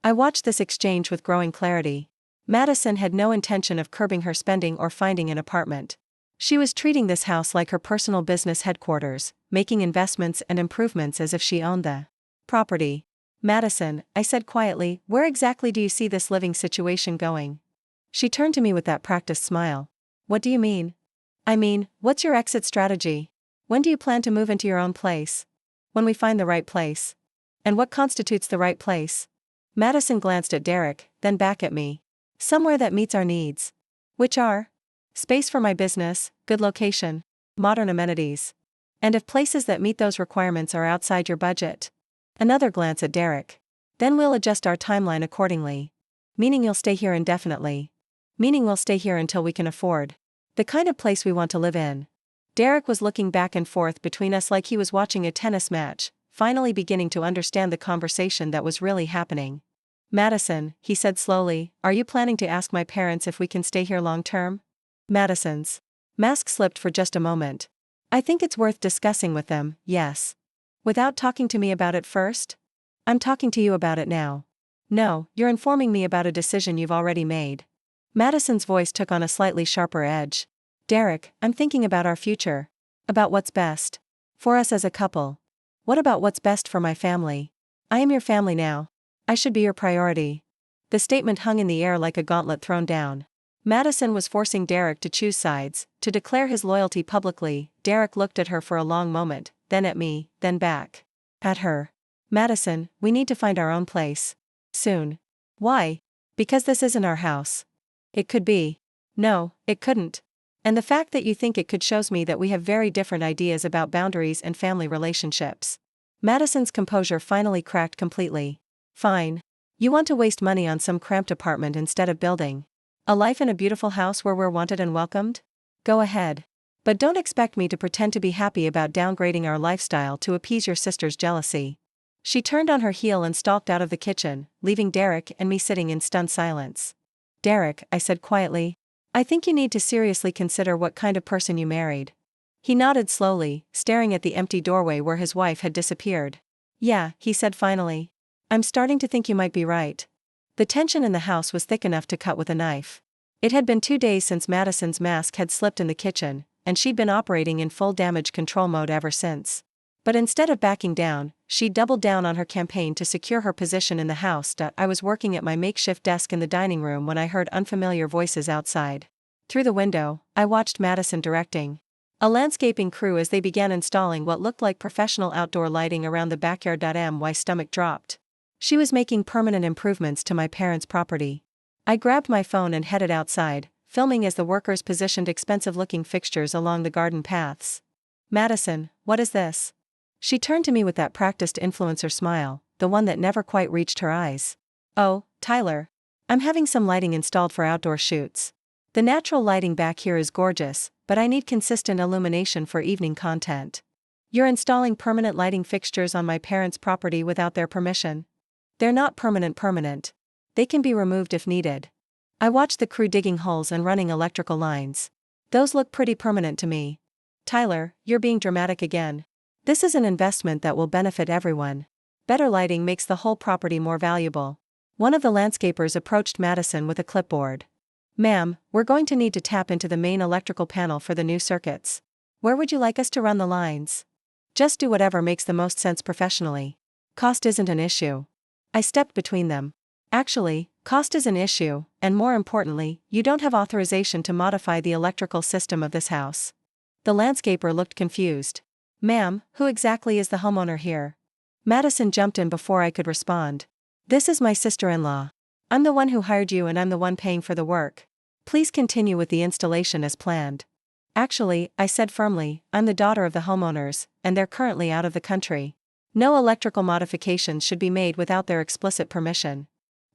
I watched this exchange with growing clarity. Madison had no intention of curbing her spending or finding an apartment. She was treating this house like her personal business headquarters, making investments and improvements as if she owned the property. Madison, I said quietly, where exactly do you see this living situation going? She turned to me with that practiced smile. What do you mean? I mean, what's your exit strategy? When do you plan to move into your own place? When we find the right place. And what constitutes the right place? Madison glanced at Derek, then back at me. Somewhere that meets our needs. Which are? Space for my business, good location, modern amenities. And if places that meet those requirements are outside your budget. Another glance at Derek. Then we'll adjust our timeline accordingly. Meaning you'll stay here indefinitely. Meaning we'll stay here until we can afford the kind of place we want to live in. Derek was looking back and forth between us like he was watching a tennis match, finally beginning to understand the conversation that was really happening. Madison, he said slowly, are you planning to ask my parents if we can stay here long term? Madison's mask slipped for just a moment. I think it's worth discussing with them, yes. Without talking to me about it first? I'm talking to you about it now. No, you're informing me about a decision you've already made. Madison's voice took on a slightly sharper edge. Derek, I'm thinking about our future. About what's best for us as a couple. What about what's best for my family? I am your family now. I should be your priority. The statement hung in the air like a gauntlet thrown down. Madison was forcing Derek to choose sides, to declare his loyalty publicly. Derek looked at her for a long moment, then at me, then back at her. Madison, we need to find our own place. Soon. Why? Because this isn't our house. It could be. No, it couldn't. And the fact that you think it could shows me that we have very different ideas about boundaries and family relationships. Madison's composure finally cracked completely. Fine. You want to waste money on some cramped apartment instead of building a life in a beautiful house where we're wanted and welcomed? Go ahead. But don't expect me to pretend to be happy about downgrading our lifestyle to appease your sister's jealousy. She turned on her heel and stalked out of the kitchen, leaving Derek and me sitting in stunned silence. Derek, I said quietly, I think you need to seriously consider what kind of person you married. He nodded slowly, staring at the empty doorway where his wife had disappeared. Yeah, he said finally. I'm starting to think you might be right. The tension in the house was thick enough to cut with a knife. It had been 2 days since Madison's mask had slipped in the kitchen, and she'd been operating in full damage control mode ever since. But instead of backing down, she doubled down on her campaign to secure her position in the house. I was working at my makeshift desk in the dining room when I heard unfamiliar voices outside. Through the window, I watched Madison directing a landscaping crew as they began installing what looked like professional outdoor lighting around the backyard. My stomach dropped. She was making permanent improvements to my parents' property. I grabbed my phone and headed outside, filming as the workers positioned expensive-looking fixtures along the garden paths. Madison, what is this? She turned to me with that practiced influencer smile, the one that never quite reached her eyes. Oh, Tyler. I'm having some lighting installed for outdoor shoots. The natural lighting back here is gorgeous, but I need consistent illumination for evening content. You're installing permanent lighting fixtures on my parents' property without their permission? They're not permanent. They can be removed if needed. I watched the crew digging holes and running electrical lines. Those look pretty permanent to me. Tyler, you're being dramatic again. This is an investment that will benefit everyone. Better lighting makes the whole property more valuable. One of the landscapers approached Madison with a clipboard. Ma'am, we're going to need to tap into the main electrical panel for the new circuits. Where would you like us to run the lines? Just do whatever makes the most sense professionally. Cost isn't an issue. I stepped between them. Actually, cost is an issue, and more importantly, you don't have authorization to modify the electrical system of this house. The landscaper looked confused. Ma'am, who exactly is the homeowner here? Madison jumped in before I could respond. This is my sister-in-law. I'm the one who hired you and I'm the one paying for the work. Please continue with the installation as planned. Actually, I said firmly, I'm the daughter of the homeowners, and they're currently out of the country. No electrical modifications should be made without their explicit permission.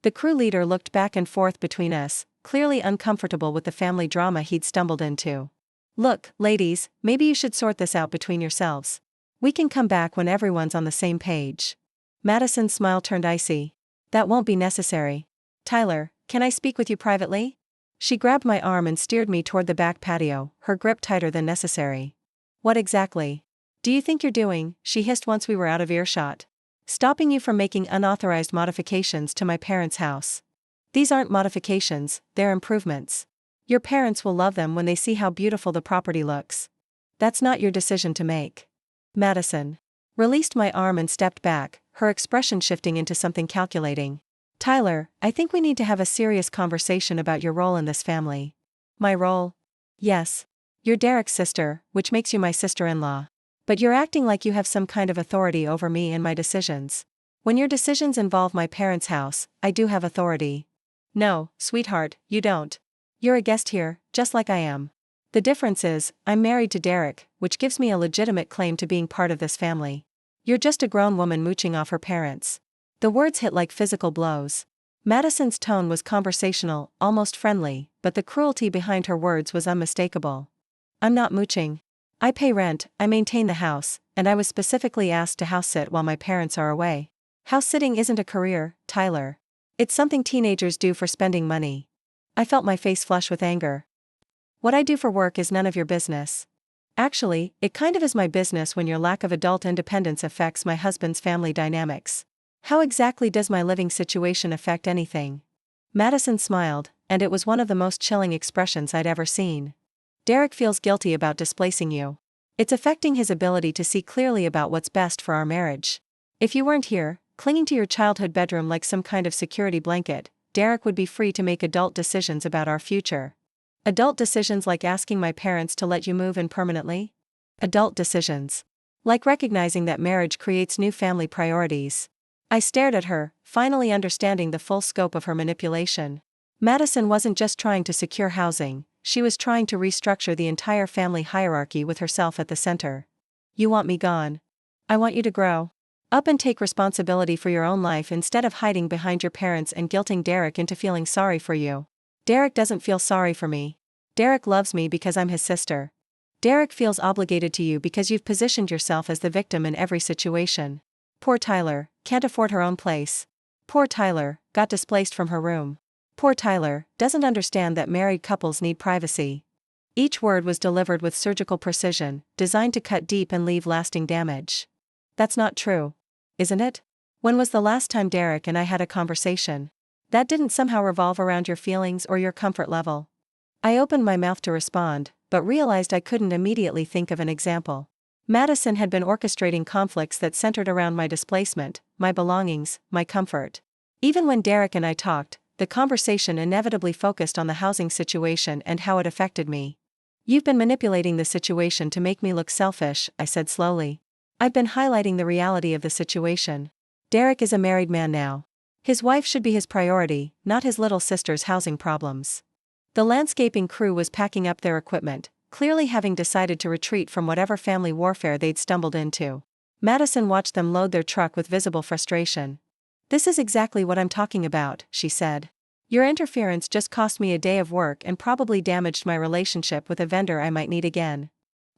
The crew leader looked back and forth between us, clearly uncomfortable with the family drama he'd stumbled into. Look, ladies, maybe you should sort this out between yourselves. We can come back when everyone's on the same page. Madison's smile turned icy. That won't be necessary. Tyler, can I speak with you privately? She grabbed my arm and steered me toward the back patio, her grip tighter than necessary. What exactly do you think you're doing? She hissed once we were out of earshot. Stopping you from making unauthorized modifications to my parents' house. These aren't modifications, they're improvements. Your parents will love them when they see how beautiful the property looks. That's not your decision to make. Madison released my arm and stepped back, her expression shifting into something calculating. Tyler, I think we need to have a serious conversation about your role in this family. My role? Yes. You're Derek's sister, which makes you my sister-in-law. But you're acting like you have some kind of authority over me and my decisions. When your decisions involve my parents' house, I do have authority. No, sweetheart, you don't. You're a guest here, just like I am. The difference is, I'm married to Derek, which gives me a legitimate claim to being part of this family. You're just a grown woman mooching off her parents. The words hit like physical blows. Madison's tone was conversational, almost friendly, but the cruelty behind her words was unmistakable. I'm not mooching. I pay rent, I maintain the house, and I was specifically asked to house sit while my parents are away. House sitting isn't a career, Tyler. It's something teenagers do for spending money. I felt my face flush with anger. What I do for work is none of your business. Actually, it kind of is my business when your lack of adult independence affects my husband's family dynamics. How exactly does my living situation affect anything? Madison smiled, and it was one of the most chilling expressions I'd ever seen. Derek feels guilty about displacing you. It's affecting his ability to see clearly about what's best for our marriage. If you weren't here, clinging to your childhood bedroom like some kind of security blanket, Derek would be free to make adult decisions about our future. Adult decisions like asking my parents to let you move in permanently? Adult decisions. Like recognizing that marriage creates new family priorities. I stared at her, finally understanding the full scope of her manipulation. Madison wasn't just trying to secure housing, she was trying to restructure the entire family hierarchy with herself at the center. You want me gone. I want you to grow up and take responsibility for your own life instead of hiding behind your parents and guilting Derek into feeling sorry for you. Derek doesn't feel sorry for me. Derek loves me because I'm his sister. Derek feels obligated to you because you've positioned yourself as the victim in every situation. Poor Tyler, can't afford her own place. Poor Tyler, got displaced from her room. Poor Tyler, doesn't understand that married couples need privacy. Each word was delivered with surgical precision, designed to cut deep and leave lasting damage. That's not true. Isn't it? When was the last time Derek and I had a conversation? That didn't somehow revolve around your feelings or your comfort level. I opened my mouth to respond, but realized I couldn't immediately think of an example. Madison had been orchestrating conflicts that centered around my displacement, my belongings, my comfort. Even when Derek and I talked, the conversation inevitably focused on the housing situation and how it affected me. You've been manipulating the situation to make me look selfish, I said slowly. I've been highlighting the reality of the situation. Derek is a married man now. His wife should be his priority, not his little sister's housing problems. The landscaping crew was packing up their equipment, clearly having decided to retreat from whatever family warfare they'd stumbled into. Madison watched them load their truck with visible frustration. This is exactly what I'm talking about, she said. Your interference just cost me a day of work and probably damaged my relationship with a vendor I might need again.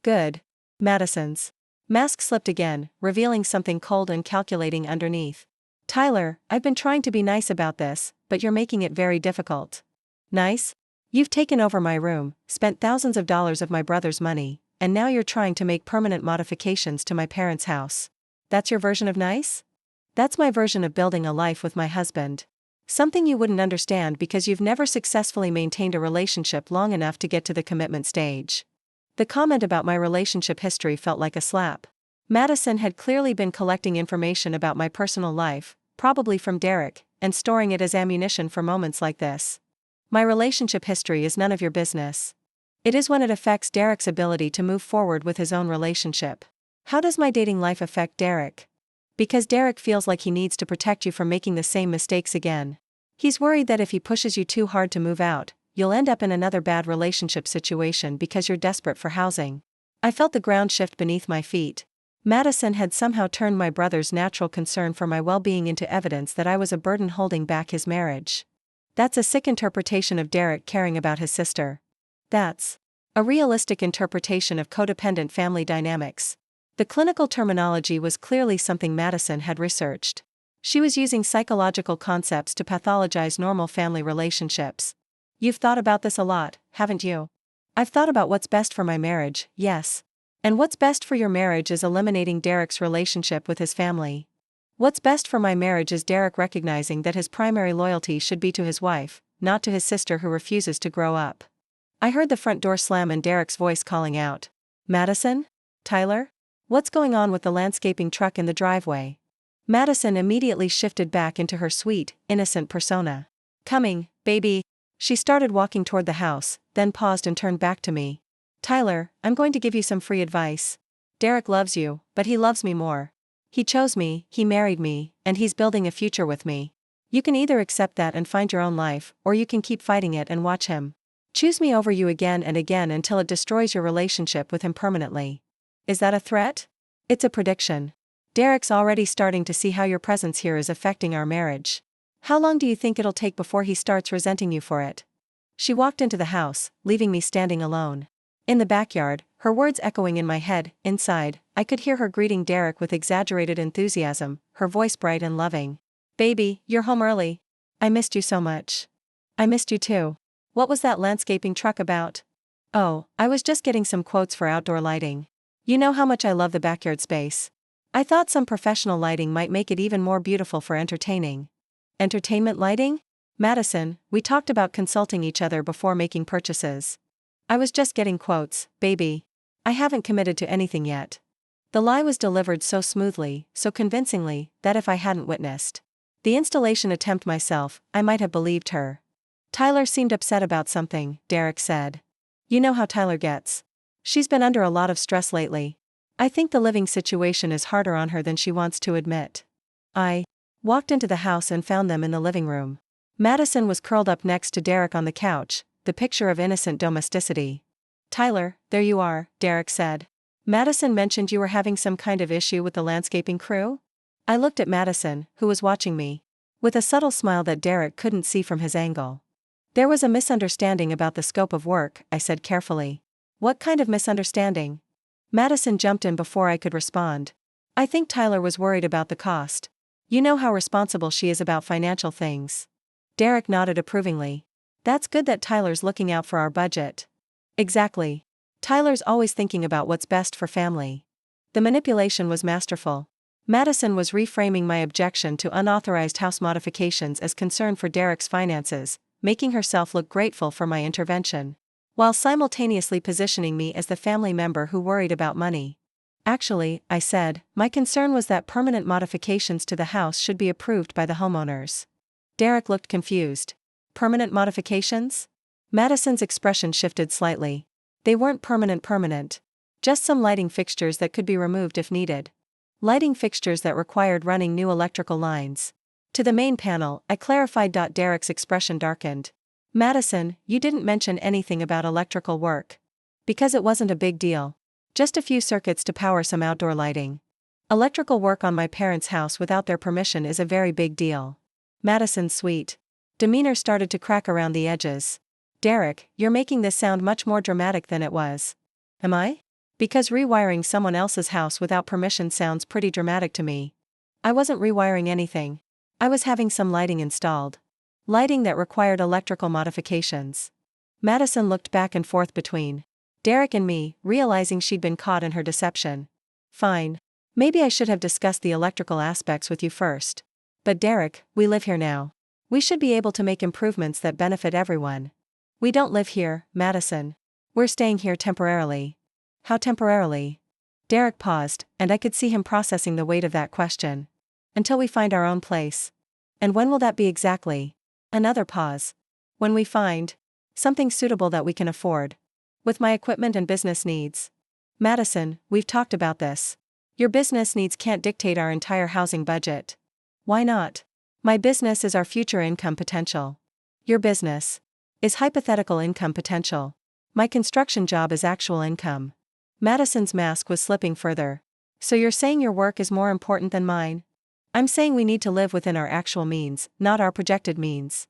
Good. Madison's mask slipped again, revealing something cold and calculating underneath. Tyler, I've been trying to be nice about this, but you're making it very difficult. Nice? You've taken over my room, spent thousands of dollars of my brother's money, and now you're trying to make permanent modifications to my parents' house. That's your version of nice? That's my version of building a life with my husband. Something you wouldn't understand because you've never successfully maintained a relationship long enough to get to the commitment stage. The comment about my relationship history felt like a slap. Madison had clearly been collecting information about my personal life, probably from Derek, and storing it as ammunition for moments like this. My relationship history is none of your business. It is when it affects Derek's ability to move forward with his own relationship. How does my dating life affect Derek? Because Derek feels like he needs to protect you from making the same mistakes again. He's worried that if he pushes you too hard to move out, you'll end up in another bad relationship situation because you're desperate for housing. I felt the ground shift beneath my feet. Madison had somehow turned my brother's natural concern for my well-being into evidence that I was a burden holding back his marriage. That's a sick interpretation of Derek caring about his sister. That's a realistic interpretation of codependent family dynamics. The clinical terminology was clearly something Madison had researched. She was using psychological concepts to pathologize normal family relationships. You've thought about this a lot, haven't you? I've thought about what's best for my marriage, yes. And what's best for your marriage is eliminating Derek's relationship with his family. What's best for my marriage is Derek recognizing that his primary loyalty should be to his wife, not to his sister who refuses to grow up. I heard the front door slam and Derek's voice calling out. Madison? Tyler? What's going on with the landscaping truck in the driveway? Madison immediately shifted back into her sweet, innocent persona. Coming, baby. She started walking toward the house, then paused and turned back to me. Tyler, I'm going to give you some free advice. Derek loves you, but he loves me more. He chose me, he married me, and he's building a future with me. You can either accept that and find your own life, or you can keep fighting it and watch him choose me over you again and again until it destroys your relationship with him permanently. Is that a threat? It's a prediction. Derek's already starting to see how your presence here is affecting our marriage. How long do you think it'll take before he starts resenting you for it? She walked into the house, leaving me standing alone. In the backyard, her words echoing in my head. Inside, I could hear her greeting Derek with exaggerated enthusiasm, her voice bright and loving. Baby, you're home early. I missed you so much. I missed you too. What was that landscaping truck about? Oh, I was just getting some quotes for outdoor lighting. You know how much I love the backyard space. I thought some professional lighting might make it even more beautiful for entertaining. Entertainment lighting? Madison, we talked about consulting each other before making purchases. I was just getting quotes, baby. I haven't committed to anything yet. The lie was delivered so smoothly, so convincingly, that if I hadn't witnessed the installation attempt myself, I might have believed her. Tyler seemed upset about something, Derek said. You know how Tyler gets. She's been under a lot of stress lately. I think the living situation is harder on her than she wants to admit. I walked into the house and found them in the living room. Madison was curled up next to Derek on the couch, the picture of innocent domesticity. Tyler, there you are, Derek said. Madison mentioned you were having some kind of issue with the landscaping crew? I looked at Madison, who was watching me, with a subtle smile that Derek couldn't see from his angle. There was a misunderstanding about the scope of work, I said carefully. What kind of misunderstanding? Madison jumped in before I could respond. I think Tyler was worried about the cost. You know how responsible she is about financial things. Derek nodded approvingly. That's good that Tyler's looking out for our budget. Exactly. Tyler's always thinking about what's best for family. The manipulation was masterful. Madison was reframing my objection to unauthorized house modifications as concern for Derek's finances, making herself look grateful for my intervention, while simultaneously positioning me as the family member who worried about money. Actually, I said, my concern was that permanent modifications to the house should be approved by the homeowners. Derek looked confused. Permanent modifications? Madison's expression shifted slightly. They weren't permanent. Just some lighting fixtures that could be removed if needed. Lighting fixtures that required running new electrical lines to the main panel, I clarified. Derek's expression darkened. Madison, you didn't mention anything about electrical work. Because it wasn't a big deal. Just a few circuits to power some outdoor lighting. Electrical work on my parents' house without their permission is a very big deal. Madison's sweet demeanor started to crack around the edges. Derek, you're making this sound much more dramatic than it was. Am I? Because rewiring someone else's house without permission sounds pretty dramatic to me. I wasn't rewiring anything. I was having some lighting installed. Lighting that required electrical modifications. Madison looked back and forth between Derek and me, realizing she'd been caught in her deception. Fine. Maybe I should have discussed the electrical aspects with you first. But Derek, we live here now. We should be able to make improvements that benefit everyone. We don't live here, Madison. We're staying here temporarily. How temporarily? Derek paused, and I could see him processing the weight of that question. Until we find our own place. And when will that be exactly? Another pause. When we find something suitable that we can afford. With my equipment and business needs. Madison, we've talked about this. Your business needs can't dictate our entire housing budget. Why not? My business is our future income potential. Your business is hypothetical income potential. My construction job is actual income. Madison's mask was slipping further. So you're saying your work is more important than mine? I'm saying we need to live within our actual means, not our projected means.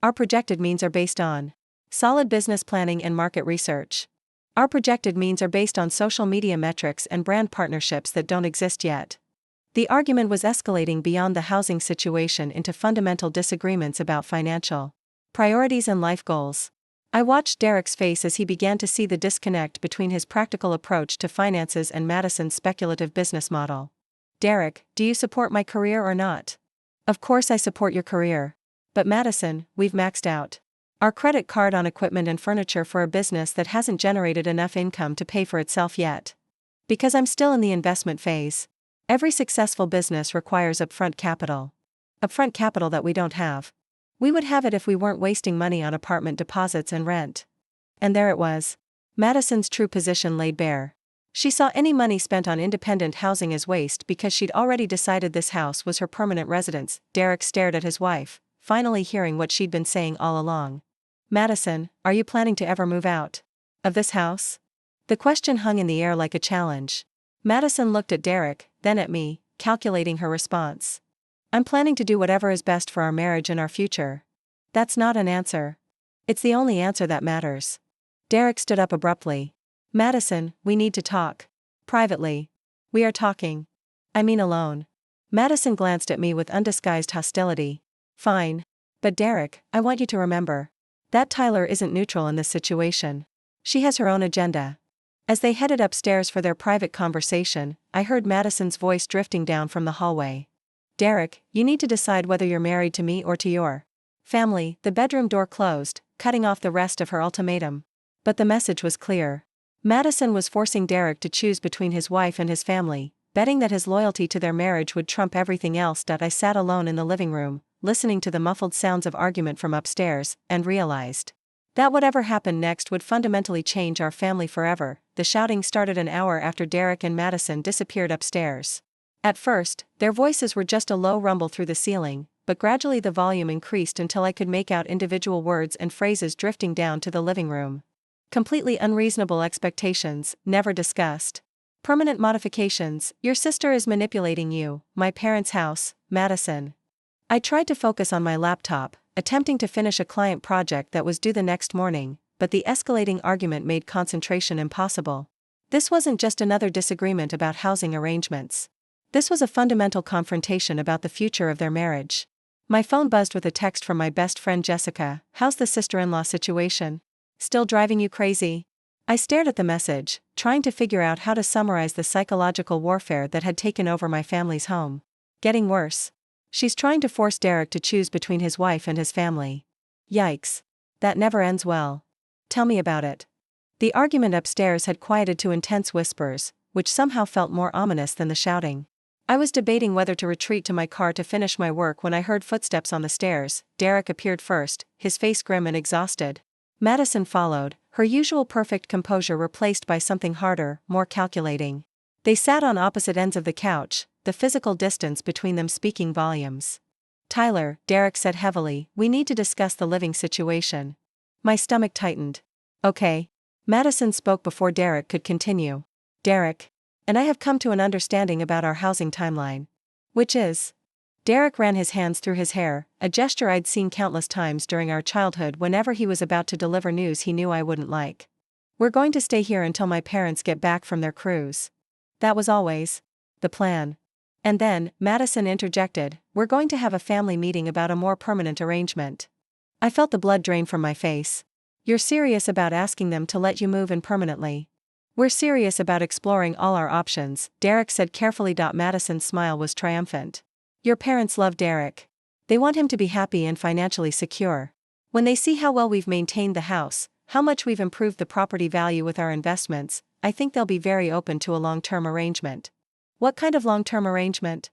Our projected means are based on solid business planning and market research. Our projected means are based on social media metrics and brand partnerships that don't exist yet. The argument was escalating beyond the housing situation into fundamental disagreements about financial priorities and life goals. I watched Derek's face as he began to see the disconnect between his practical approach to finances and Madison's speculative business model. Derek, do you support my career or not? Of course I support your career. But Madison, we've maxed out our credit card on equipment and furniture for a business that hasn't generated enough income to pay for itself yet. Because I'm still in the investment phase. Every successful business requires upfront capital. Upfront capital that we don't have. We would have it if we weren't wasting money on apartment deposits and rent. And there it was. Madison's true position laid bare. She saw any money spent on independent housing as waste because she'd already decided this house was her permanent residence. Derek stared at his wife, finally hearing what she'd been saying all along. Madison, are you planning to ever move out of this house? The question hung in the air like a challenge. Madison looked at Derek, then at me, calculating her response. I'm planning to do whatever is best for our marriage and our future. That's not an answer. It's the only answer that matters. Derek stood up abruptly. Madison, we need to talk. Privately. We are talking. I mean alone. Madison glanced at me with undisguised hostility. Fine. But Derek, I want you to remember that Tyler isn't neutral in this situation. She has her own agenda. As they headed upstairs for their private conversation, I heard Madison's voice drifting down from the hallway. Derek, you need to decide whether you're married to me or to your family. The bedroom door closed, cutting off the rest of her ultimatum. But the message was clear. Madison was forcing Derek to choose between his wife and his family, betting that his loyalty to their marriage would trump everything else. I sat alone in the living room, listening to the muffled sounds of argument from upstairs, and realized that whatever happened next would fundamentally change our family forever. The shouting started an hour after Derek and Madison disappeared upstairs. At first, their voices were just a low rumble through the ceiling, but gradually the volume increased until I could make out individual words and phrases drifting down to the living room. Completely unreasonable expectations, never discussed. Permanent modifications, your sister is manipulating you, my parents' house, Madison. I tried to focus on my laptop, attempting to finish a client project that was due the next morning, but the escalating argument made concentration impossible. This wasn't just another disagreement about housing arrangements. This was a fundamental confrontation about the future of their marriage. My phone buzzed with a text from my best friend Jessica. How's the sister-in-law situation? Still driving you crazy? I stared at the message, trying to figure out how to summarize the psychological warfare that had taken over my family's home. Getting worse. She's trying to force Derek to choose between his wife and his family. Yikes. That never ends well. Tell me about it. The argument upstairs had quieted to intense whispers, which somehow felt more ominous than the shouting. I was debating whether to retreat to my car to finish my work when I heard footsteps on the stairs. Derek appeared first, his face grim and exhausted. Madison followed, her usual perfect composure replaced by something harder, more calculating. They sat on opposite ends of the couch, the physical distance between them speaking volumes. Tyler, Derek said heavily, we need to discuss the living situation. My stomach tightened. Okay. Madison spoke before Derek could continue. Derek. And I have come to an understanding about our housing timeline. Which is? Derek ran his hands through his hair, a gesture I'd seen countless times during our childhood whenever he was about to deliver news he knew I wouldn't like. We're going to stay here until my parents get back from their cruise. That was always the plan. And then, Madison interjected, we're going to have a family meeting about a more permanent arrangement. I felt the blood drain from my face. You're serious about asking them to let you move in permanently? We're serious about exploring all our options, Derek said carefully. Madison's smile was triumphant. Your parents love Derek. They want him to be happy and financially secure. When they see how well we've maintained the house, how much we've improved the property value with our investments, I think they'll be very open to a long-term arrangement. What kind of long-term arrangement?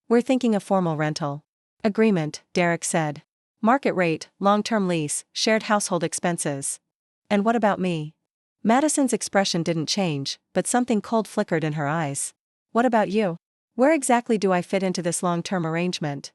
We're thinking a formal rental agreement, Derek said. Market rate, long-term lease, shared household expenses. And what about me? Madison's expression didn't change, but something cold flickered in her eyes. What about you? Where exactly do I fit into this long-term arrangement?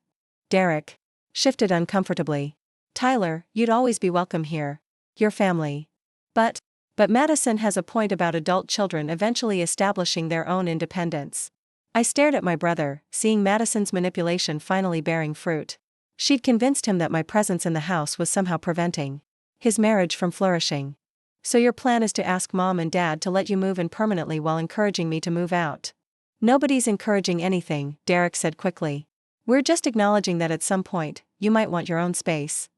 Derek shifted uncomfortably. Tyler, you'd always be welcome here. Your family. But Madison has a point about adult children eventually establishing their own independence. I stared at my brother, seeing Madison's manipulation finally bearing fruit. She'd convinced him that my presence in the house was somehow preventing his marriage from flourishing. So your plan is to ask Mom and Dad to let you move in permanently while encouraging me to move out? Nobody's encouraging anything, Derek said quickly. We're just acknowledging that at some point, you might want your own space.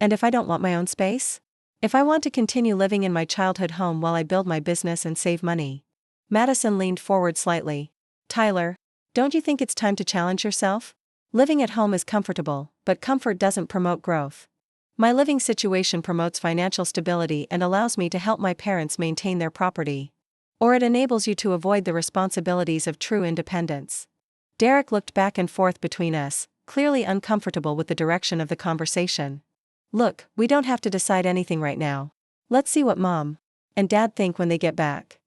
And if I don't want my own space? If I want to continue living in my childhood home while I build my business and save money? Madison leaned forward slightly. Tyler, don't you think it's time to challenge yourself? Living at home is comfortable, but comfort doesn't promote growth. My living situation promotes financial stability and allows me to help my parents maintain their property. Or it enables you to avoid the responsibilities of true independence. Derek looked back and forth between us, clearly uncomfortable with the direction of the conversation. Look, we don't have to decide anything right now. Let's see what Mom and Dad think when they get back.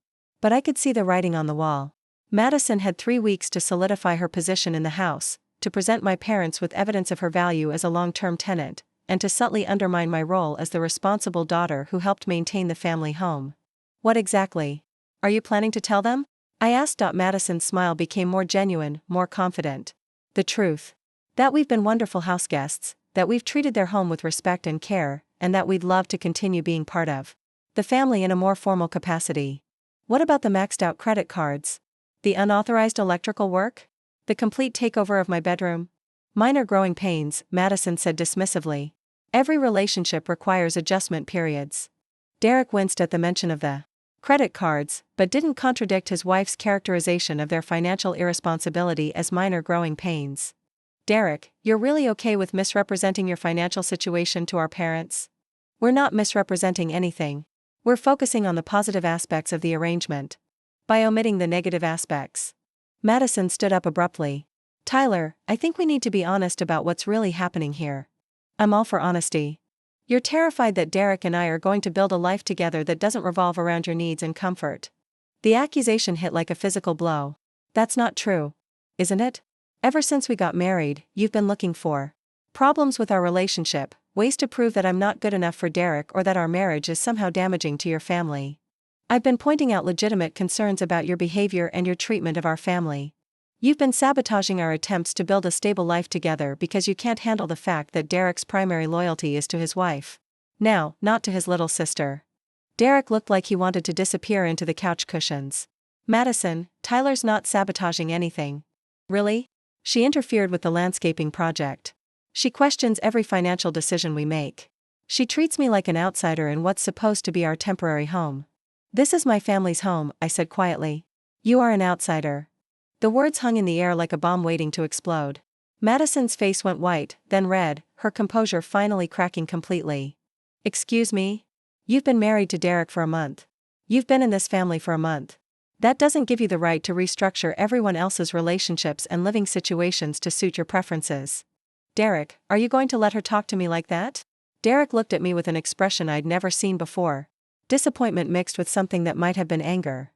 But I could see the writing on the wall. Madison had 3 weeks to solidify her position in the house, to present my parents with evidence of her value as a long-term tenant, and to subtly undermine my role as the responsible daughter who helped maintain the family home. What exactly are you planning to tell them? I asked. Madison's smile became more genuine, more confident. The truth. That we've been wonderful house guests, that we've treated their home with respect and care, and that we'd love to continue being part of the family in a more formal capacity. What about the maxed-out credit cards? The unauthorized electrical work? The complete takeover of my bedroom? Minor growing pains, Madison said dismissively. Every relationship requires adjustment periods. Derek winced at the mention of the credit cards, but didn't contradict his wife's characterization of their financial irresponsibility as minor growing pains. Derek, you're really okay with misrepresenting your financial situation to our parents? We're not misrepresenting anything. We're focusing on the positive aspects of the arrangement, by omitting the negative aspects. Madison stood up abruptly. Tyler, I think we need to be honest about what's really happening here. I'm all for honesty. You're terrified that Derek and I are going to build a life together that doesn't revolve around your needs and comfort. The accusation hit like a physical blow. That's not true, isn't it? Ever since we got married, you've been looking for problems with our relationship, ways to prove that I'm not good enough for Derek or that our marriage is somehow damaging to your family. I've been pointing out legitimate concerns about your behavior and your treatment of our family. You've been sabotaging our attempts to build a stable life together because you can't handle the fact that Derek's primary loyalty is to his wife. Now, not to his little sister. Derek looked like he wanted to disappear into the couch cushions. Madison, Tyler's not sabotaging anything. Really? She interfered with the landscaping project. She questions every financial decision we make. She treats me like an outsider in what's supposed to be our temporary home. This is my family's home, I said quietly. You are an outsider. The words hung in the air like a bomb waiting to explode. Madison's face went white, then red, her composure finally cracking completely. Excuse me? You've been married to Derek for a month. You've been in this family for a month. That doesn't give you the right to restructure everyone else's relationships and living situations to suit your preferences. Derek, are you going to let her talk to me like that? Derek looked at me with an expression I'd never seen before. Disappointment mixed with something that might have been anger.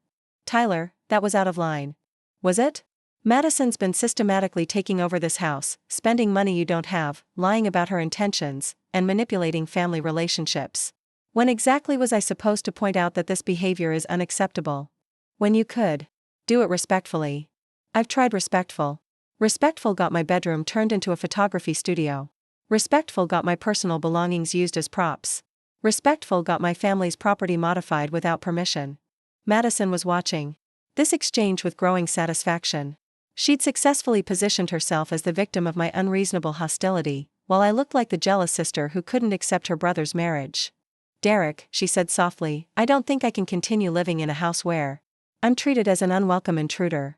Tyler, that was out of line. Was it? Madison's been systematically taking over this house, spending money you don't have, lying about her intentions, and manipulating family relationships. When exactly was I supposed to point out that this behavior is unacceptable? When you could. Do it respectfully. I've tried respectful. Respectful got my bedroom turned into a photography studio. Respectful got my personal belongings used as props. Respectful got my family's property modified without permission. Madison was watching this exchange with growing satisfaction. She'd successfully positioned herself as the victim of my unreasonable hostility, while I looked like the jealous sister who couldn't accept her brother's marriage. Derek, she said softly, I don't think I can continue living in a house where I'm treated as an unwelcome intruder.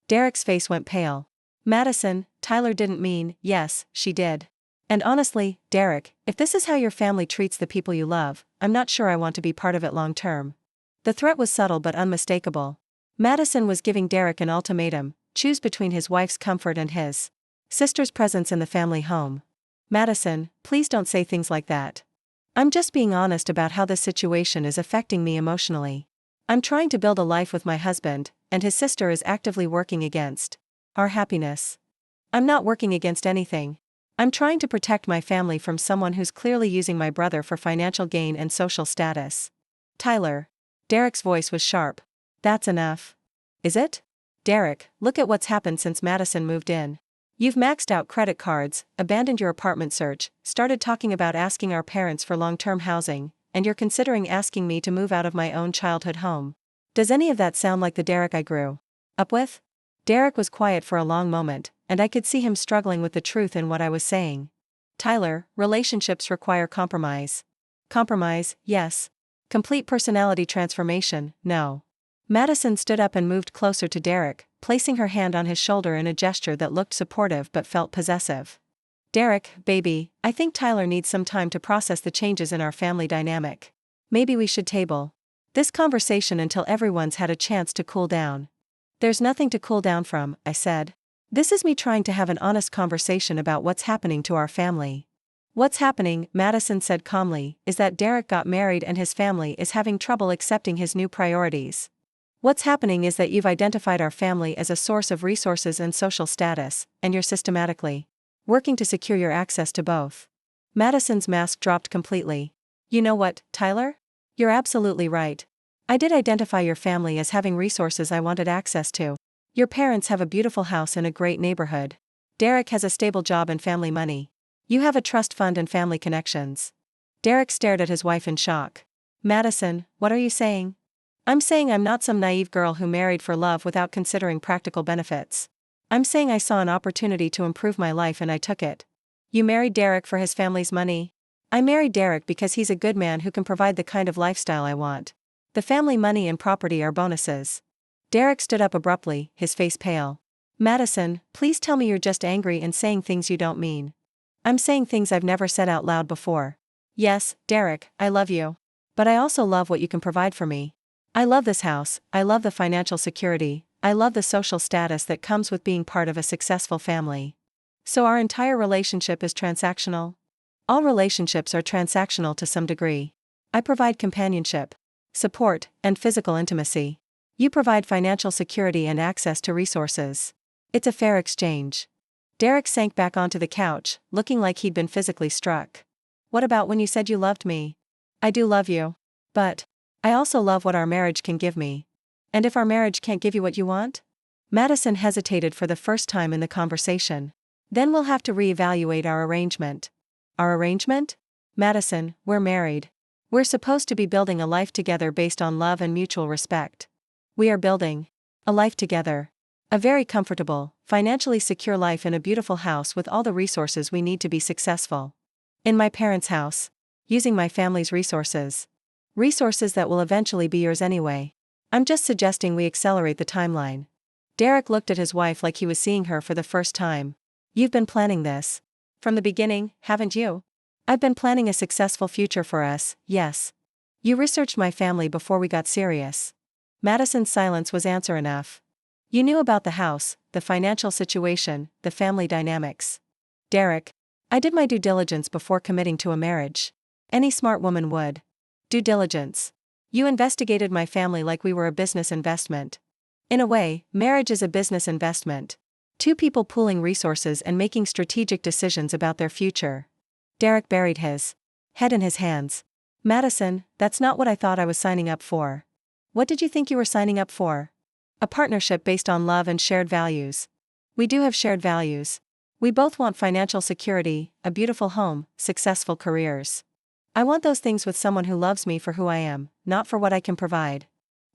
Derek's face went pale. Madison, Tyler didn't mean, yes, she did. And honestly, Derek, if this is how your family treats the people you love, I'm not sure I want to be part of it long term. The threat was subtle but unmistakable. Madison was giving Derek an ultimatum: choose between his wife's comfort and his sister's presence in the family home. Madison, please don't say things like that. I'm just being honest about how this situation is affecting me emotionally. I'm trying to build a life with my husband, and his sister is actively working against our happiness. I'm not working against anything. I'm trying to protect my family from someone who's clearly using my brother for financial gain and social status. Tyler. Derek's voice was sharp. That's enough. Is it? Derek, look at what's happened since Madison moved in. You've maxed out credit cards, abandoned your apartment search, started talking about asking our parents for long-term housing, and you're considering asking me to move out of my own childhood home. Does any of that sound like the Derek I grew up with? Derek was quiet for a long moment, and I could see him struggling with the truth in what I was saying. Tyler, relationships require compromise. Compromise, yes. Complete personality transformation, no. Madison stood up and moved closer to Derek, placing her hand on his shoulder in a gesture that looked supportive but felt possessive. Derek, baby, I think Tyler needs some time to process the changes in our family dynamic. Maybe we should table this conversation until everyone's had a chance to cool down. There's nothing to cool down from, I said. This is me trying to have an honest conversation about what's happening to our family. What's happening, Madison said calmly, is that Derek got married and his family is having trouble accepting his new priorities. What's happening is that you've identified our family as a source of resources and social status, and you're systematically working to secure your access to both. Madison's mask dropped completely. You know what, Tyler? You're absolutely right. I did identify your family as having resources I wanted access to. Your parents have a beautiful house in a great neighborhood. Derek has a stable job and family money. You have a trust fund and family connections. Derek stared at his wife in shock. Madison, what are you saying? I'm saying I'm not some naive girl who married for love without considering practical benefits. I'm saying I saw an opportunity to improve my life and I took it. You married Derek for his family's money? I married Derek because he's a good man who can provide the kind of lifestyle I want. The family money and property are bonuses. Derek stood up abruptly, his face pale. Madison, please tell me you're just angry and saying things you don't mean. I'm saying things I've never said out loud before. Yes, Derek, I love you. But I also love what you can provide for me. I love this house, I love the financial security, I love the social status that comes with being part of a successful family. So our entire relationship is transactional? All relationships are transactional to some degree. I provide companionship, support, and physical intimacy. You provide financial security and access to resources. It's a fair exchange. Derek sank back onto the couch, looking like he'd been physically struck. What about when you said you loved me? I do love you. But I also love what our marriage can give me. And if our marriage can't give you what you want? Madison hesitated for the first time in the conversation. Then we'll have to reevaluate our arrangement. Our arrangement? Madison, we're married. We're supposed to be building a life together based on love and mutual respect. We are building a life together. A very comfortable, financially secure life in a beautiful house with all the resources we need to be successful. In my parents' house. Using my family's resources. Resources that will eventually be yours anyway. I'm just suggesting we accelerate the timeline. Derek looked at his wife like he was seeing her for the first time. You've been planning this. From the beginning, haven't you? I've been planning a successful future for us, yes. You researched my family before we got serious. Madison's silence was answer enough. You knew about the house, the financial situation, the family dynamics. Derek, I did my due diligence before committing to a marriage. Any smart woman would. Due diligence. You investigated my family like we were a business investment. In a way, marriage is a business investment. Two people pooling resources and making strategic decisions about their future. Derek buried his head in his hands. Madison, that's not what I thought I was signing up for. What did you think you were signing up for? A partnership based on love and shared values. We do have shared values. We both want financial security, a beautiful home, successful careers. I want those things with someone who loves me for who I am, not for what I can provide.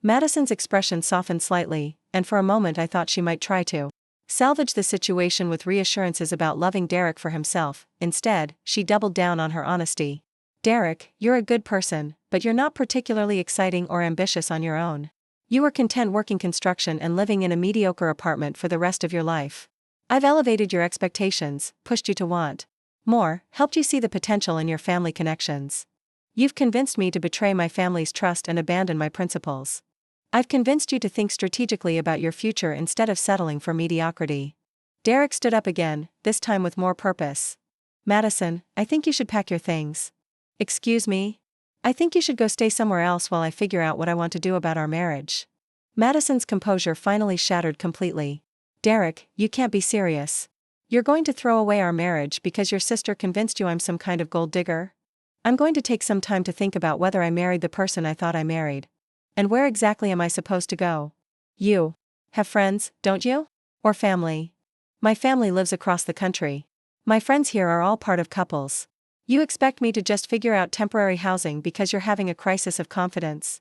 Madison's expression softened slightly, and for a moment I thought she might try to salvage the situation with reassurances about loving Derek for himself. Instead, she doubled down on her honesty. Derek, you're a good person, but you're not particularly exciting or ambitious on your own. You were content working construction and living in a mediocre apartment for the rest of your life. I've elevated your expectations, pushed you to want more, helped you see the potential in your family connections. You've convinced me to betray my family's trust and abandon my principles. I've convinced you to think strategically about your future instead of settling for mediocrity. Derek stood up again, this time with more purpose. Madison, I think you should pack your things. Excuse me? I think you should go stay somewhere else while I figure out what I want to do about our marriage. Madison's composure finally shattered completely. Derek, you can't be serious. You're going to throw away our marriage because your sister convinced you I'm some kind of gold digger? I'm going to take some time to think about whether I married the person I thought I married. And where exactly am I supposed to go? You have friends, don't you? Or family? My family lives across the country. My friends here are all part of couples. You expect me to just figure out temporary housing because you're having a crisis of confidence?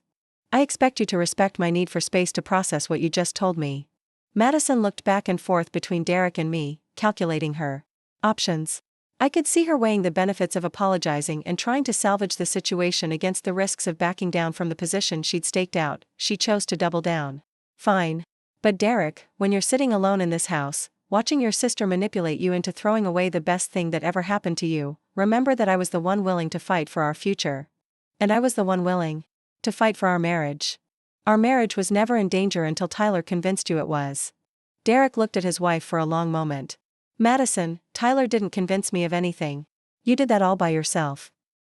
I expect you to respect my need for space to process what you just told me. Madison looked back and forth between Derek and me, calculating her options. I could see her weighing the benefits of apologizing and trying to salvage the situation against the risks of backing down from the position she'd staked out. She chose to double down. Fine. But Derek, when you're sitting alone in this house, watching your sister manipulate you into throwing away the best thing that ever happened to you, remember that I was the one willing to fight for our future. And I was the one willing to fight for our marriage. Our marriage was never in danger until Tyler convinced you it was. Derek looked at his wife for a long moment. Madison, Tyler didn't convince me of anything. You did that all by yourself.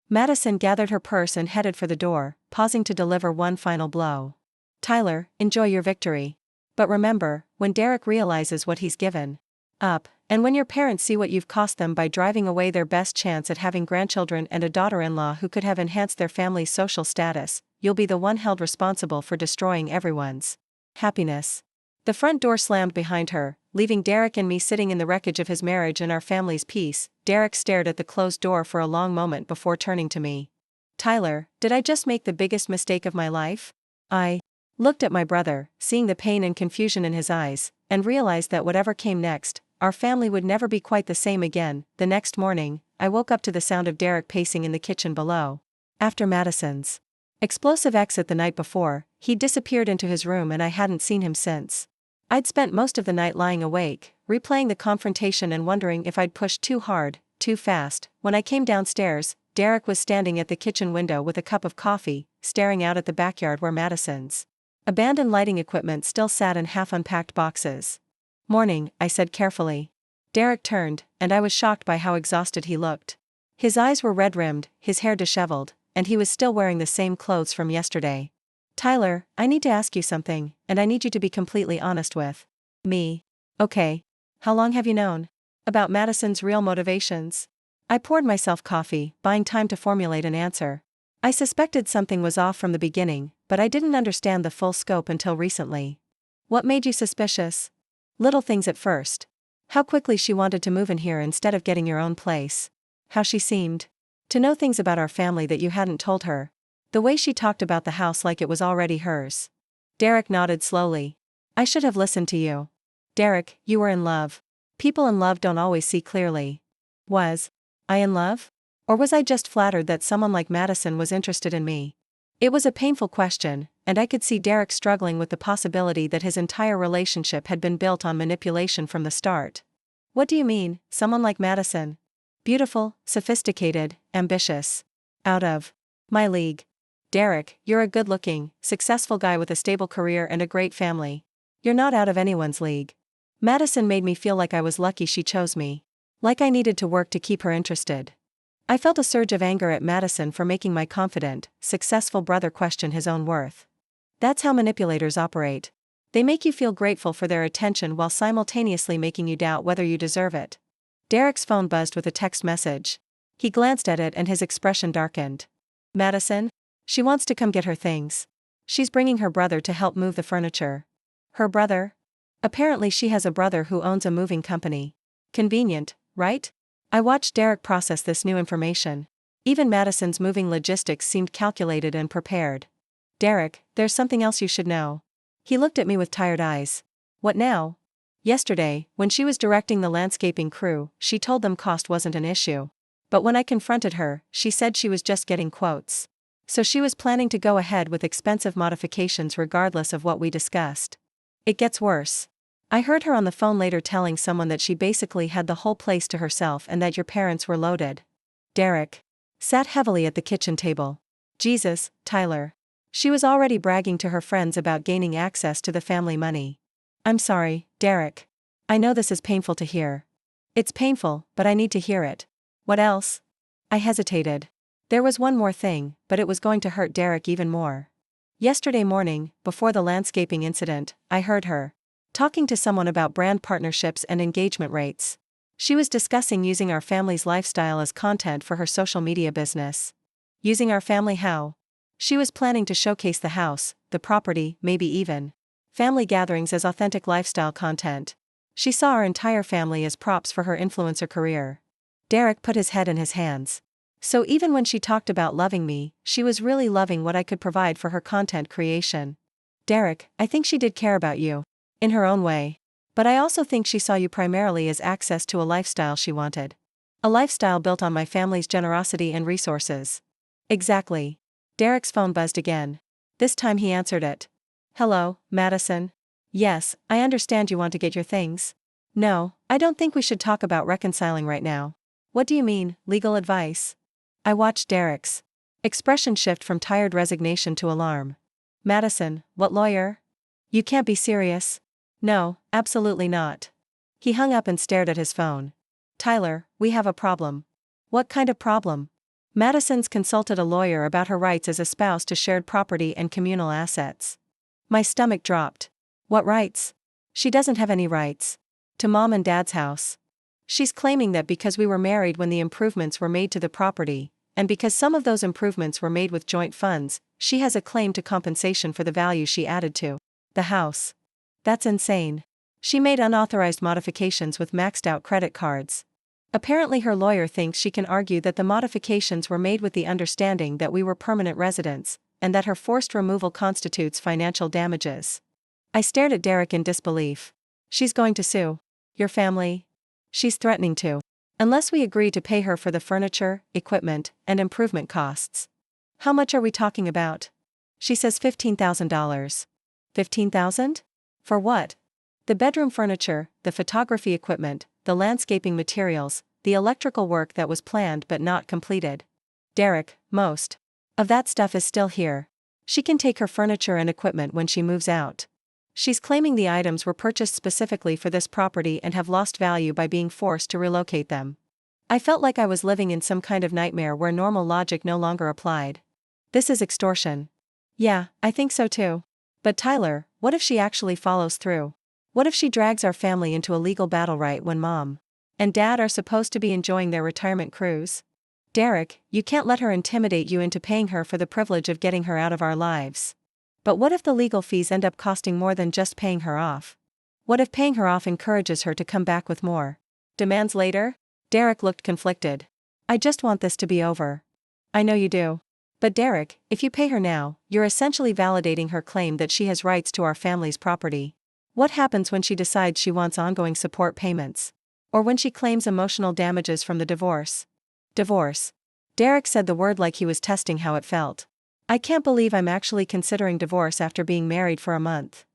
Madison gathered her purse and headed for the door, pausing to deliver one final blow. Tyler, enjoy your victory. But remember, when Derek realizes what he's given up, and when your parents see what you've cost them by driving away their best chance at having grandchildren and a daughter-in-law who could have enhanced their family's social status, you'll be the one held responsible for destroying everyone's happiness. The front door slammed behind her, leaving Derek and me sitting in the wreckage of his marriage and our family's peace. Derek stared at the closed door for a long moment before turning to me. Tyler, did I just make the biggest mistake of my life? I looked at my brother, seeing the pain and confusion in his eyes, and realized that whatever came next, our family would never be quite the same again. The next morning, I woke up to the sound of Derek pacing in the kitchen below. After Madison's explosive exit the night before, he'd disappeared into his room and I hadn't seen him since. I'd spent most of the night lying awake, replaying the confrontation and wondering if I'd pushed too hard, too fast. When I came downstairs, Derek was standing at the kitchen window with a cup of coffee, staring out at the backyard where Madison's abandoned lighting equipment still sat in half-unpacked boxes. "Morning," I said carefully. Derek turned, and I was shocked by how exhausted he looked. His eyes were red-rimmed, his hair disheveled, and he was still wearing the same clothes from yesterday. "Tyler, I need to ask you something, and I need you to be completely honest with me." "Okay. How long have you known about Madison's real motivations?" I poured myself coffee, buying time to formulate an answer. I suspected something was off from the beginning, but I didn't understand the full scope until recently. "What made you suspicious?" "Little things at first. How quickly she wanted to move in here instead of getting your own place. How she seemed to know things about our family that you hadn't told her. The way she talked about the house like it was already hers." Derek nodded slowly. "I should have listened to you. Derek, you were in love. People in love don't always see clearly." Was I in love? Or was I just flattered that someone like Madison was interested in me? It was a painful question, and I could see Derek struggling with the possibility that his entire relationship had been built on manipulation from the start. "What do you mean, someone like Madison?" "Beautiful, sophisticated, ambitious. Out of my league." "Derek, you're a good-looking, successful guy with a stable career and a great family. You're not out of anyone's league." Madison made me feel like I was lucky she chose me. Like I needed to work to keep her interested. I felt a surge of anger at Madison for making my confident, successful brother question his own worth. That's how manipulators operate. They make you feel grateful for their attention while simultaneously making you doubt whether you deserve it. Derek's phone buzzed with a text message. He glanced at it and his expression darkened. "Madison? She wants to come get her things. She's bringing her brother to help move the furniture." "Her brother?" "Apparently she has a brother who owns a moving company. Convenient, right?" I watched Derek process this new information. Even Madison's moving logistics seemed calculated and prepared. "Derek, there's something else you should know." He looked at me with tired eyes. "What now?" "Yesterday, when she was directing the landscaping crew, she told them cost wasn't an issue. But when I confronted her, she said she was just getting quotes. So she was planning to go ahead with expensive modifications regardless of what we discussed. It gets worse. I heard her on the phone later telling someone that she basically had the whole place to herself and that your parents were loaded." Derek sat heavily at the kitchen table. "Jesus, Tyler. She was already bragging to her friends about gaining access to the family money." "I'm sorry, Derek. I know this is painful to hear." "It's painful, but I need to hear it." "What else?" I hesitated. There was one more thing, but it was going to hurt Derek even more. Yesterday morning, before the landscaping incident, I heard her talking to someone about brand partnerships and engagement rates. She was discussing using our family's lifestyle as content for her social media business. Using our family how? She was planning to showcase the house, the property, maybe even family gatherings as authentic lifestyle content. She saw our entire family as props for her influencer career. Derek put his head in his hands. So even when she talked about loving me, she was really loving what I could provide for her content creation. "Derek, I think she did care about you. In her own way. But I also think she saw you primarily as access to a lifestyle she wanted. A lifestyle built on my family's generosity and resources." "Exactly." Derek's phone buzzed again. This time he answered it. "Hello, Madison. Yes, I understand you want to get your things. No, I don't think we should talk about reconciling right now." "What do you mean, legal advice?" I watched Derek's expression shift from tired resignation to alarm. "Madison, what lawyer? You can't be serious." "No, absolutely not." He hung up and stared at his phone. "Tyler, we have a problem." "What kind of problem?" "Madison's consulted a lawyer about her rights as a spouse to shared property and communal assets." My stomach dropped. "What rights?" "She doesn't have any rights. To Mom and Dad's house. She's claiming that because we were married when the improvements were made to the property, and because some of those improvements were made with joint funds, she has a claim to compensation for the value she added to the house." That's insane. She made unauthorized modifications with maxed-out credit cards. Apparently her lawyer thinks she can argue that the modifications were made with the understanding that we were permanent residents, and that her forced removal constitutes financial damages. I stared at Derek in disbelief. "She's going to sue your family?" She's threatening to. Unless we agree to pay her for the furniture, equipment, and improvement costs. How much are we talking about? She says $15,000. $15,000? For what? The bedroom furniture, the photography equipment, the landscaping materials, the electrical work that was planned but not completed. Derek, most of that stuff is still here. She can take her furniture and equipment when she moves out. She's claiming the items were purchased specifically for this property and have lost value by being forced to relocate them. I felt like I was living in some kind of nightmare where normal logic no longer applied. This is extortion. Yeah, I think so too. But Tyler, what if she actually follows through? What if she drags our family into a legal battle right when Mom and Dad are supposed to be enjoying their retirement cruise? Derek, you can't let her intimidate you into paying her for the privilege of getting her out of our lives. But what if the legal fees end up costing more than just paying her off? What if paying her off encourages her to come back with more demands later? Derek looked conflicted. I just want this to be over. I know you do. But Derek, if you pay her now, you're essentially validating her claim that she has rights to our family's property. What happens when she decides she wants ongoing support payments? Or when she claims emotional damages from the divorce? Divorce. Derek said the word like he was testing how it felt. I can't believe I'm actually considering divorce after being married for a month.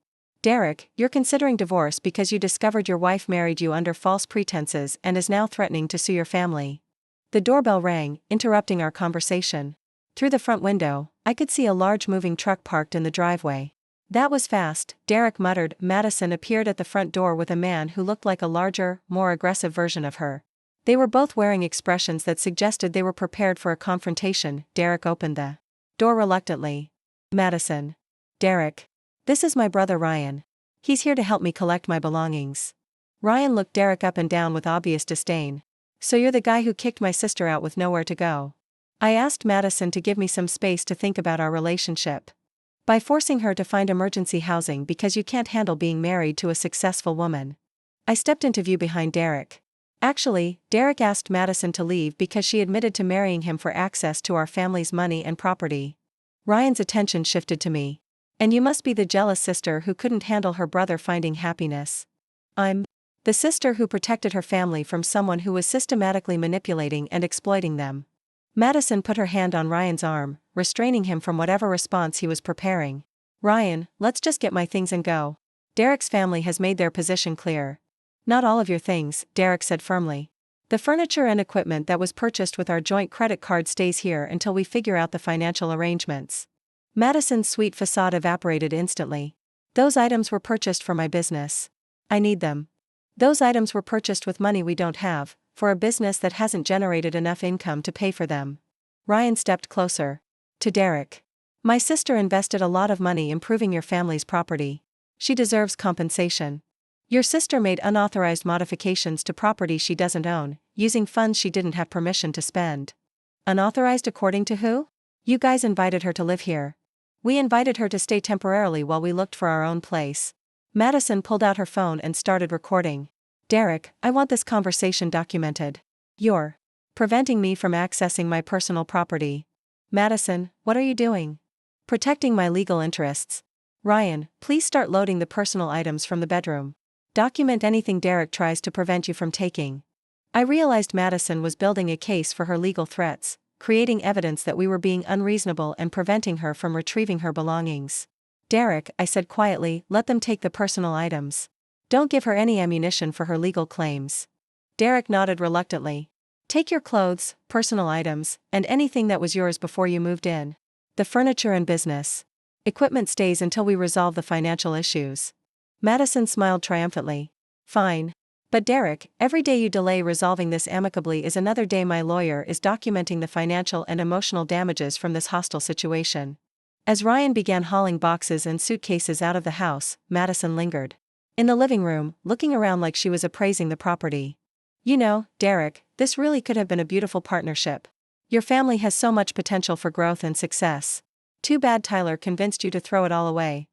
Derek, you're considering divorce because you discovered your wife married you under false pretenses and is now threatening to sue your family. The doorbell rang, interrupting our conversation. Through the front window, I could see a large moving truck parked in the driveway. That was fast, Derek muttered. Madison appeared at the front door with a man who looked like a larger, more aggressive version of her. They were both wearing expressions that suggested they were prepared for a confrontation. Derek opened the door reluctantly. Madison. Derek. This is my brother Ryan. He's here to help me collect my belongings. Ryan looked Derek up and down with obvious disdain. So you're the guy who kicked my sister out with nowhere to go. I asked Madison to give me some space to think about our relationship. By forcing her to find emergency housing because you can't handle being married to a successful woman. I stepped into view behind Derek. Actually, Derek asked Madison to leave because she admitted to marrying him for access to our family's money and property. Ryan's attention shifted to me. And you must be the jealous sister who couldn't handle her brother finding happiness. I'm the sister who protected her family from someone who was systematically manipulating and exploiting them. Madison put her hand on Ryan's arm, restraining him from whatever response he was preparing. Ryan, let's just get my things and go. Derek's family has made their position clear. Not all of your things, Derek said firmly. The furniture and equipment that was purchased with our joint credit card stays here until we figure out the financial arrangements. Madison's sweet facade evaporated instantly. Those items were purchased for my business. I need them. Those items were purchased with money we don't have, for a business that hasn't generated enough income to pay for them. Ryan stepped closer. To Derek. My sister invested a lot of money improving your family's property. She deserves compensation. Your sister made unauthorized modifications to property she doesn't own, using funds she didn't have permission to spend. Unauthorized according to who? You guys invited her to live here. We invited her to stay temporarily while we looked for our own place. Madison pulled out her phone and started recording. Derek, I want this conversation documented. You're preventing me from accessing my personal property. Madison, what are you doing? Protecting my legal interests. Ryan, please start loading the personal items from the bedroom. Document anything Derek tries to prevent you from taking. I realized Madison was building a case for her legal threats, creating evidence that we were being unreasonable and preventing her from retrieving her belongings. Derek, I said quietly, let them take the personal items. Don't give her any ammunition for her legal claims. Derek nodded reluctantly. Take your clothes, personal items, and anything that was yours before you moved in. The furniture and business equipment stays until we resolve the financial issues. Madison smiled triumphantly. Fine. But Derek, every day you delay resolving this amicably is another day my lawyer is documenting the financial and emotional damages from this hostile situation. As Ryan began hauling boxes and suitcases out of the house, Madison lingered in the living room, looking around like she was appraising the property. You know, Derek, this really could have been a beautiful partnership. Your family has so much potential for growth and success. Too bad Tyler convinced you to throw it all away.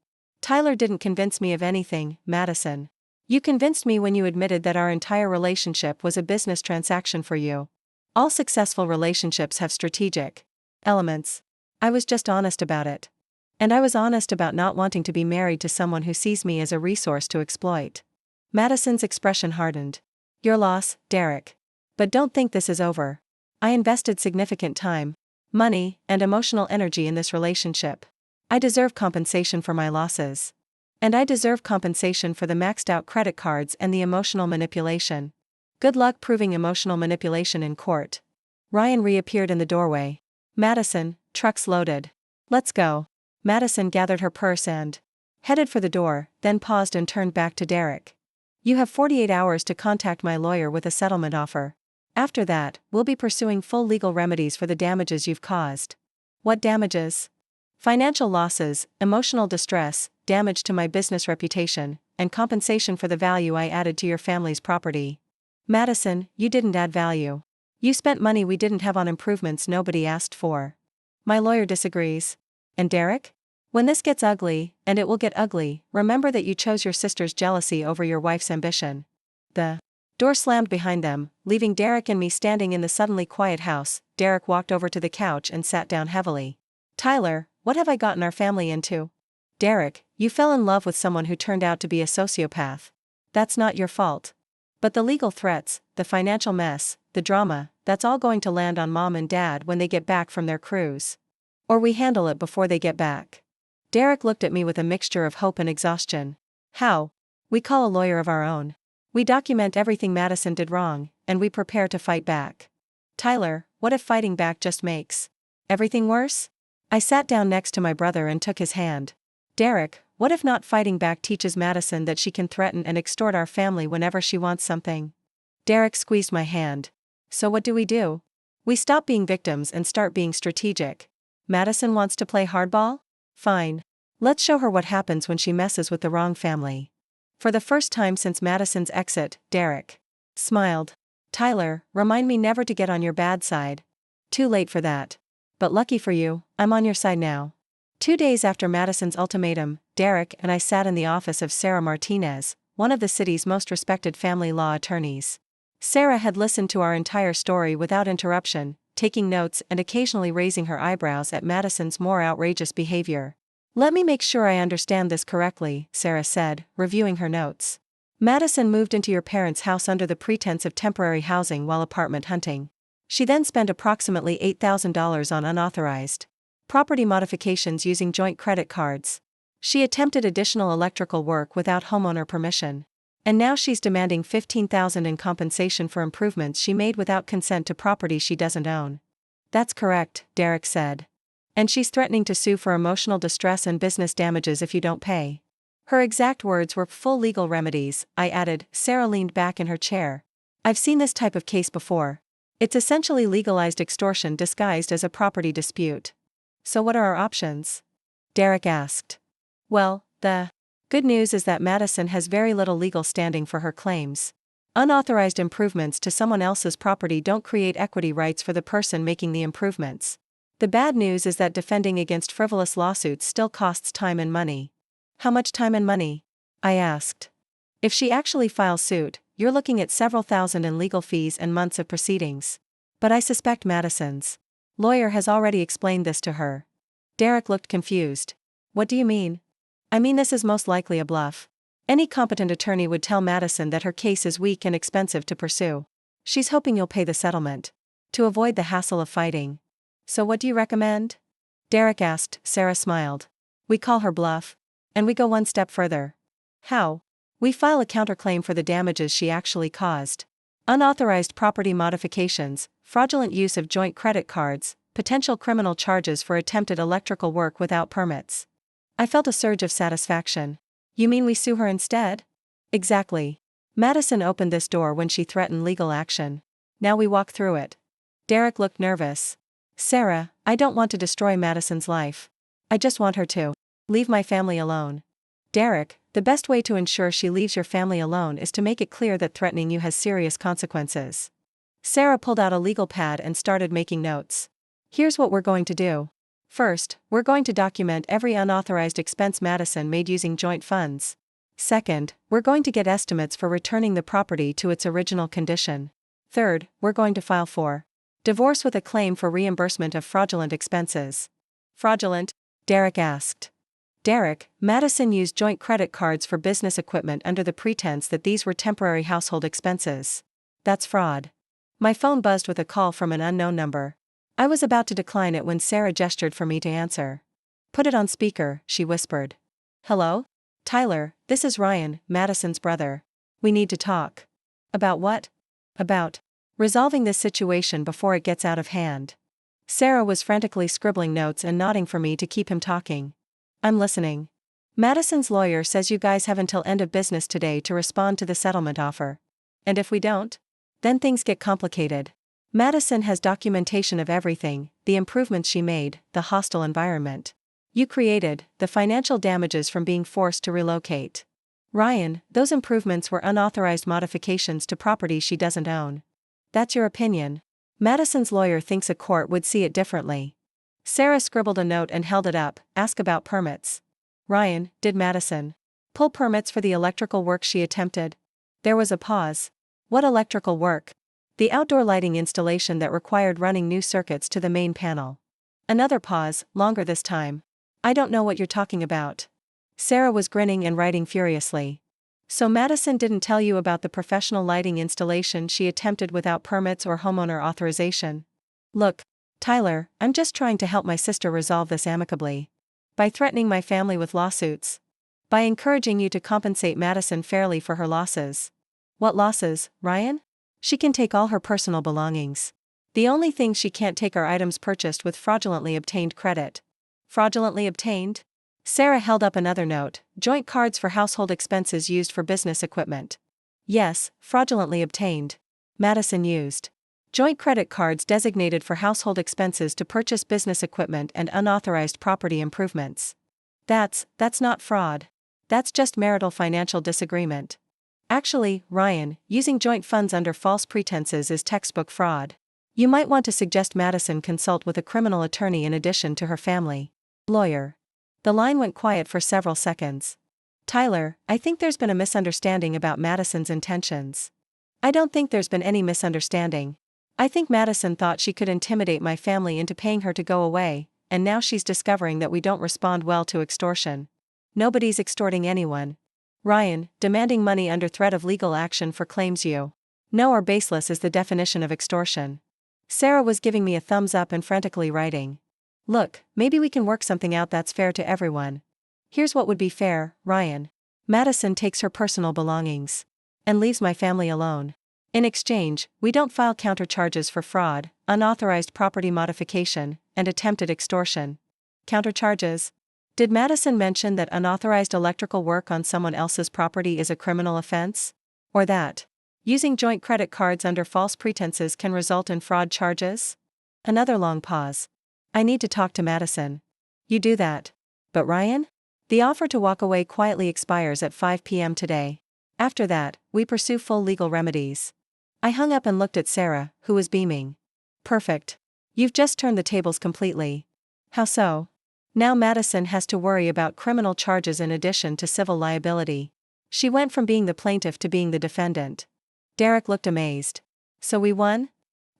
Tyler didn't convince me of anything, Madison. You convinced me when you admitted that our entire relationship was a business transaction for you. All successful relationships have strategic elements. I was just honest about it. And I was honest about not wanting to be married to someone who sees me as a resource to exploit. Madison's expression hardened. Your loss, Derek. But don't think this is over. I invested significant time, money, and emotional energy in this relationship. I deserve compensation for my losses. And I deserve compensation for the maxed out credit cards and the emotional manipulation. Good luck proving emotional manipulation in court. Ryan reappeared in the doorway. Madison, truck's loaded. Let's go. Madison gathered her purse and headed for the door, then paused and turned back to Derek. You have 48 hours to contact my lawyer with a settlement offer. After that, we'll be pursuing full legal remedies for the damages you've caused. What damages? Financial losses, emotional distress, damage to my business reputation, and compensation for the value I added to your family's property. Madison, you didn't add value. You spent money we didn't have on improvements nobody asked for. My lawyer disagrees. And Derek? When this gets ugly, and it will get ugly, remember that you chose your sister's jealousy over your wife's ambition. The door slammed behind them, leaving Derek and me standing in the suddenly quiet house. Derek walked over to the couch and sat down heavily. Tyler, what have I gotten our family into? Derek, you fell in love with someone who turned out to be a sociopath. That's not your fault. But the legal threats, the financial mess, the drama, that's all going to land on Mom and Dad when they get back from their cruise. Or we handle it before they get back. Derek looked at me with a mixture of hope and exhaustion. How? We call a lawyer of our own. We document everything Madison did wrong, and we prepare to fight back. Tyler, what if fighting back just makes everything worse? I sat down next to my brother and took his hand. Derek, what if not fighting back teaches Madison that she can threaten and extort our family whenever she wants something? Derek squeezed my hand. So what do? We stop being victims and start being strategic. Madison wants to play hardball? Fine. Let's show her what happens when she messes with the wrong family. For the first time since Madison's exit, Derek smiled. Tyler, remind me never to get on your bad side. Too late for that. But lucky for you, I'm on your side now. 2 days after Madison's ultimatum, Derek and I sat in the office of Sarah Martinez, one of the city's most respected family law attorneys. Sarah had listened to our entire story without interruption, taking notes and occasionally raising her eyebrows at Madison's more outrageous behavior. Let me make sure I understand this correctly, Sarah said, reviewing her notes. Madison moved into your parents' house under the pretense of temporary housing while apartment hunting. She then spent approximately $8,000 on unauthorized property modifications using joint credit cards. She attempted additional electrical work without homeowner permission. And now she's demanding $15,000 in compensation for improvements she made without consent to property she doesn't own. That's correct, Derek said. And she's threatening to sue for emotional distress and business damages if you don't pay. Her exact words were full legal remedies, I added. Sarah leaned back in her chair. I've seen this type of case before. It's essentially legalized extortion disguised as a property dispute. So what are our options? Derek asked. Well, the good news is that Madison has very little legal standing for her claims. Unauthorized improvements to someone else's property don't create equity rights for the person making the improvements. The bad news is that defending against frivolous lawsuits still costs time and money. How much time and money? I asked. If she actually files suit, you're looking at several thousand in legal fees and months of proceedings. But I suspect Madison's lawyer has already explained this to her. Derek looked confused. What do you mean? I mean this is most likely a bluff. Any competent attorney would tell Madison that her case is weak and expensive to pursue. She's hoping you'll pay the settlement to avoid the hassle of fighting. So what do you recommend? Derek asked. Sarah smiled. We call her bluff. And we go one step further. How? We file a counterclaim for the damages she actually caused. Unauthorized property modifications, fraudulent use of joint credit cards, potential criminal charges for attempted electrical work without permits. I felt a surge of satisfaction. You mean we sue her instead? Exactly. Madison opened this door when she threatened legal action. Now we walk through it. Derek looked nervous. Sarah, I don't want to destroy Madison's life. I just want her to leave my family alone. Derek, the best way to ensure she leaves your family alone is to make it clear that threatening you has serious consequences. Sarah pulled out a legal pad and started making notes. Here's what we're going to do. First, we're going to document every unauthorized expense Madison made using joint funds. Second, we're going to get estimates for returning the property to its original condition. Third, we're going to file for divorce with a claim for reimbursement of fraudulent expenses. Fraudulent? Derek asked. Derek, Madison used joint credit cards for business equipment under the pretense that these were temporary household expenses. That's fraud. My phone buzzed with a call from an unknown number. I was about to decline it when Sarah gestured for me to answer. Put it on speaker, she whispered. Hello? Tyler, this is Ryan, Madison's brother. We need to talk. About what? About resolving this situation before it gets out of hand. Sarah was frantically scribbling notes and nodding for me to keep him talking. I'm listening. Madison's lawyer says you guys have until end of business today to respond to the settlement offer. And if we don't? Then things get complicated. Madison has documentation of everything, the improvements she made, the hostile environment you created, the financial damages from being forced to relocate. Ryan, those improvements were unauthorized modifications to property she doesn't own. That's your opinion. Madison's lawyer thinks a court would see it differently. Sarah scribbled a note and held it up. Ask about permits. Ryan, did Madison pull permits for the electrical work she attempted? There was a pause. What electrical work? The outdoor lighting installation that required running new circuits to the main panel. Another pause, longer this time. I don't know what you're talking about. Sarah was grinning and writing furiously. So Madison didn't tell you about the professional lighting installation she attempted without permits or homeowner authorization? Look, Tyler, I'm just trying to help my sister resolve this amicably. By threatening my family with lawsuits. By encouraging you to compensate Madison fairly for her losses. What losses, Ryan? She can take all her personal belongings. The only things she can't take are items purchased with fraudulently obtained credit. Fraudulently obtained? Sarah held up another note, joint cards for household expenses used for business equipment. Yes, fraudulently obtained. Madison used joint credit cards designated for household expenses to purchase business equipment and unauthorized property improvements. That's not fraud. That's just marital financial disagreement. Actually, Ryan, using joint funds under false pretenses is textbook fraud. You might want to suggest Madison consult with a criminal attorney in addition to her family lawyer. The line went quiet for several seconds. Tyler, I think there's been a misunderstanding about Madison's intentions. I don't think there's been any misunderstanding. I think Madison thought she could intimidate my family into paying her to go away, and now she's discovering that we don't respond well to extortion. Nobody's extorting anyone. Ryan, demanding money under threat of legal action for claims you know are baseless is the definition of extortion. Sarah was giving me a thumbs up and frantically writing. Look, maybe we can work something out that's fair to everyone. Here's what would be fair, Ryan. Madison takes her personal belongings and leaves my family alone. In exchange, we don't file countercharges for fraud, unauthorized property modification, and attempted extortion. Countercharges? Did Madison mention that unauthorized electrical work on someone else's property is a criminal offense? Or that using joint credit cards under false pretenses can result in fraud charges? Another long pause. I need to talk to Madison. You do that. But Ryan? The offer to walk away quietly expires at 5 p.m. today. After that, we pursue full legal remedies. I hung up and looked at Sarah, who was beaming. Perfect. You've just turned the tables completely. How so? Now Madison has to worry about criminal charges in addition to civil liability. She went from being the plaintiff to being the defendant. Derek looked amazed. So we won?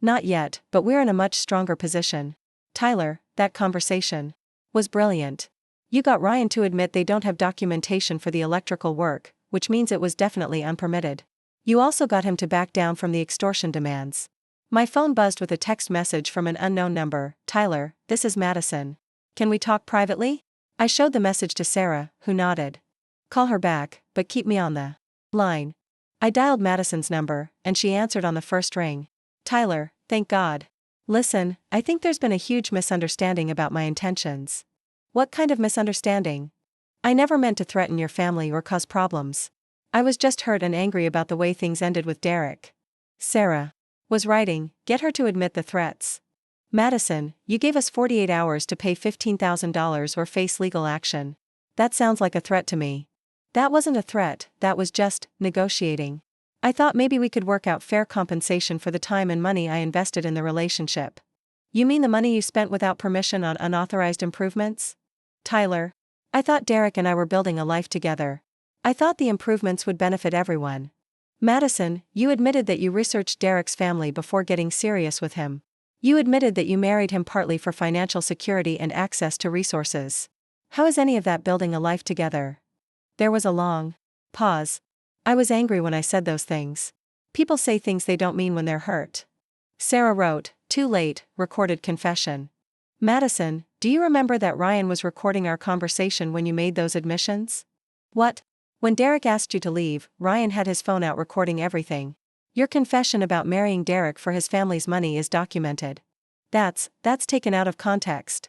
Not yet, but we're in a much stronger position. Tyler, that conversation was brilliant. You got Ryan to admit they don't have documentation for the electrical work, which means it was definitely unpermitted. You also got him to back down from the extortion demands. My phone buzzed with a text message from an unknown number. Tyler, this is Madison. Can we talk privately? I showed the message to Sarah, who nodded. Call her back, but keep me on the line. I dialed Madison's number, and she answered on the first ring. Tyler, thank God. Listen, I think there's been a huge misunderstanding about my intentions. What kind of misunderstanding? I never meant to threaten your family or cause problems. I was just hurt and angry about the way things ended with Derek. Sarah was writing, get her to admit the threats. Madison, you gave us 48 hours to pay $15,000 or face legal action. That sounds like a threat to me. That wasn't a threat, that was just negotiating. I thought maybe we could work out fair compensation for the time and money I invested in the relationship. You mean the money you spent without permission on unauthorized improvements? Tyler, I thought Derek and I were building a life together. I thought the improvements would benefit everyone. Madison, you admitted that you researched Derek's family before getting serious with him. You admitted that you married him partly for financial security and access to resources. How is any of that building a life together? There was a long pause. I was angry when I said those things. People say things they don't mean when they're hurt. Sarah wrote, too late, recorded confession. Madison, do you remember that Ryan was recording our conversation when you made those admissions? What? When Derek asked you to leave, Ryan had his phone out recording everything. Your confession about marrying Derek for his family's money is documented. That's taken out of context.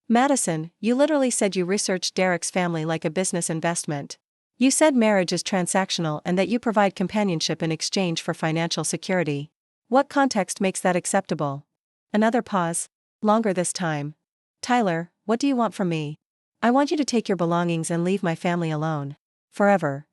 Madison, you literally said you researched Derek's family like a business investment. You said marriage is transactional and that you provide companionship in exchange for financial security. What context makes that acceptable? Another pause. Longer this time. Tyler, what do you want from me? I want you to take your belongings and leave my family alone. Forever.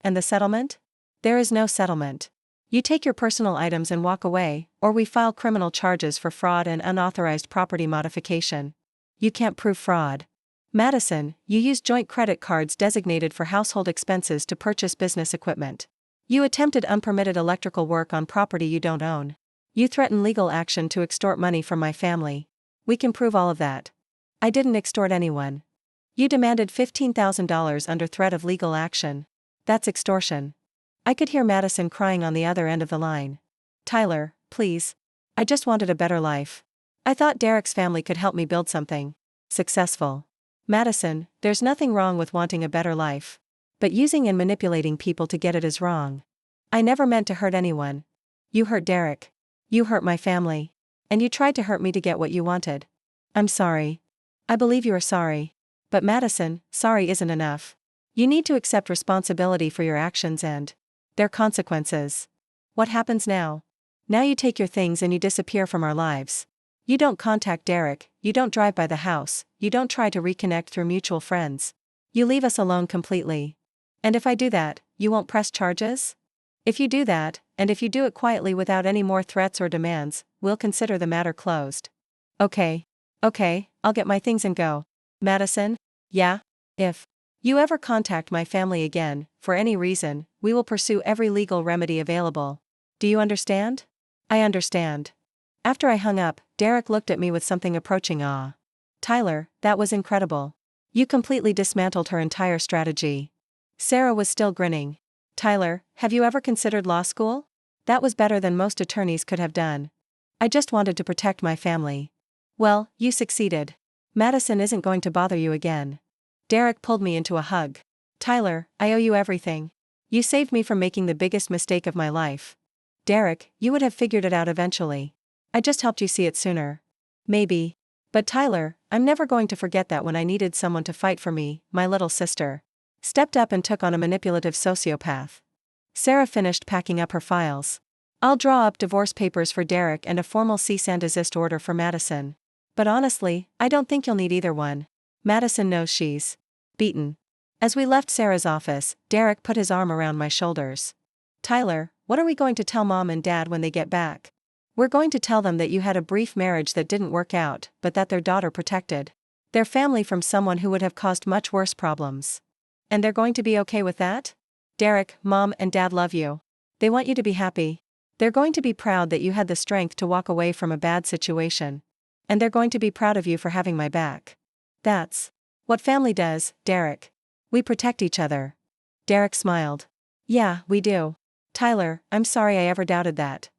And the settlement? There is no settlement. You take your personal items and walk away, or we file criminal charges for fraud and unauthorized property modification. You can't prove fraud. Madison, you used joint credit cards designated for household expenses to purchase business equipment. You attempted unpermitted electrical work on property you don't own. You threatened legal action to extort money from my family. We can prove all of that. I didn't extort anyone. You demanded $15,000 under threat of legal action. That's extortion. I could hear Madison crying on the other end of the line. Tyler, please. I just wanted a better life. I thought Derek's family could help me build something successful. Madison, there's nothing wrong with wanting a better life. But using and manipulating people to get it is wrong. I never meant to hurt anyone. You hurt Derek. You hurt my family. And you tried to hurt me to get what you wanted. I'm sorry. I believe you are sorry. But Madison, sorry isn't enough. You need to accept responsibility for your actions and their consequences. What happens now? Now you take your things and you disappear from our lives. You don't contact Derek, you don't drive by the house, you don't try to reconnect through mutual friends. You leave us alone completely. And if I do that, you won't press charges? If you do that, and if you do it quietly without any more threats or demands, we'll consider the matter closed. Okay, I'll get my things and go. Madison? Yeah? If you ever contact my family again, for any reason, we will pursue every legal remedy available. Do you understand? I understand. After I hung up, Derek looked at me with something approaching awe. Tyler, that was incredible. You completely dismantled her entire strategy. Sarah was still grinning. Tyler, have you ever considered law school? That was better than most attorneys could have done. I just wanted to protect my family. Well, you succeeded. Madison isn't going to bother you again. Derek pulled me into a hug. Tyler, I owe you everything. You saved me from making the biggest mistake of my life. Derek, you would have figured it out eventually. I just helped you see it sooner. Maybe. But Tyler, I'm never going to forget that when I needed someone to fight for me, my little sister stepped up and took on a manipulative sociopath. Sarah finished packing up her files. I'll draw up divorce papers for Derek and a formal cease and desist order for Madison. But honestly, I don't think you'll need either one. Madison knows she's beaten. As we left Sarah's office, Derek put his arm around my shoulders. Tyler, what are we going to tell Mom and Dad when they get back? We're going to tell them that you had a brief marriage that didn't work out, but that their daughter protected their family from someone who would have caused much worse problems. And they're going to be okay with that? Derek, Mom and Dad love you. They want you to be happy. They're going to be proud that you had the strength to walk away from a bad situation. And they're going to be proud of you for having my back. That's what family does, Derek. We protect each other. Derek smiled. Yeah, we do. Tyler, I'm sorry I ever doubted that.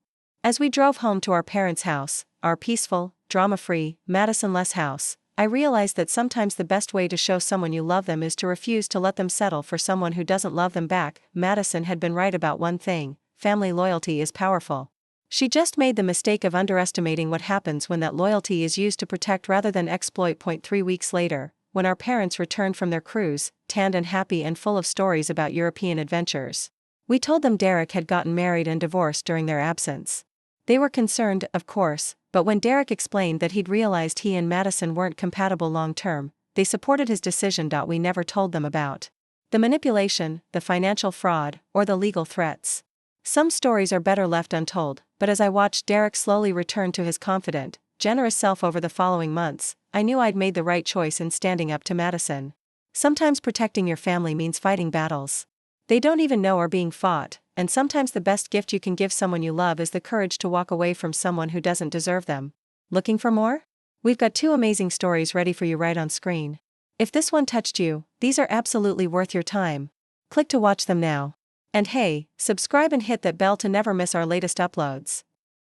As we drove home to our parents' house, our peaceful, drama-free, Madison-less house, I realized that sometimes the best way to show someone you love them is to refuse to let them settle for someone who doesn't love them back. Madison had been right about one thing: family loyalty is powerful. She just made the mistake of underestimating what happens when that loyalty is used to protect rather than exploit. 3 weeks later, when our parents returned from their cruise, tanned and happy and full of stories about European adventures, we told them Derek had gotten married and divorced during their absence. They were concerned, of course, but when Derek explained that he'd realized he and Madison weren't compatible long-term, they supported his decision. We never told them about the manipulation, the financial fraud, or the legal threats. Some stories are better left untold, but as I watched Derek slowly return to his confident, generous self over the following months, I knew I'd made the right choice in standing up to Madison. Sometimes protecting your family means fighting battles they don't even know are being fought, and sometimes the best gift you can give someone you love is the courage to walk away from someone who doesn't deserve them. Looking for more? We've got 2 amazing stories ready for you right on screen. If this one touched you, these are absolutely worth your time. Click to watch them now. And hey, subscribe and hit that bell to never miss our latest uploads.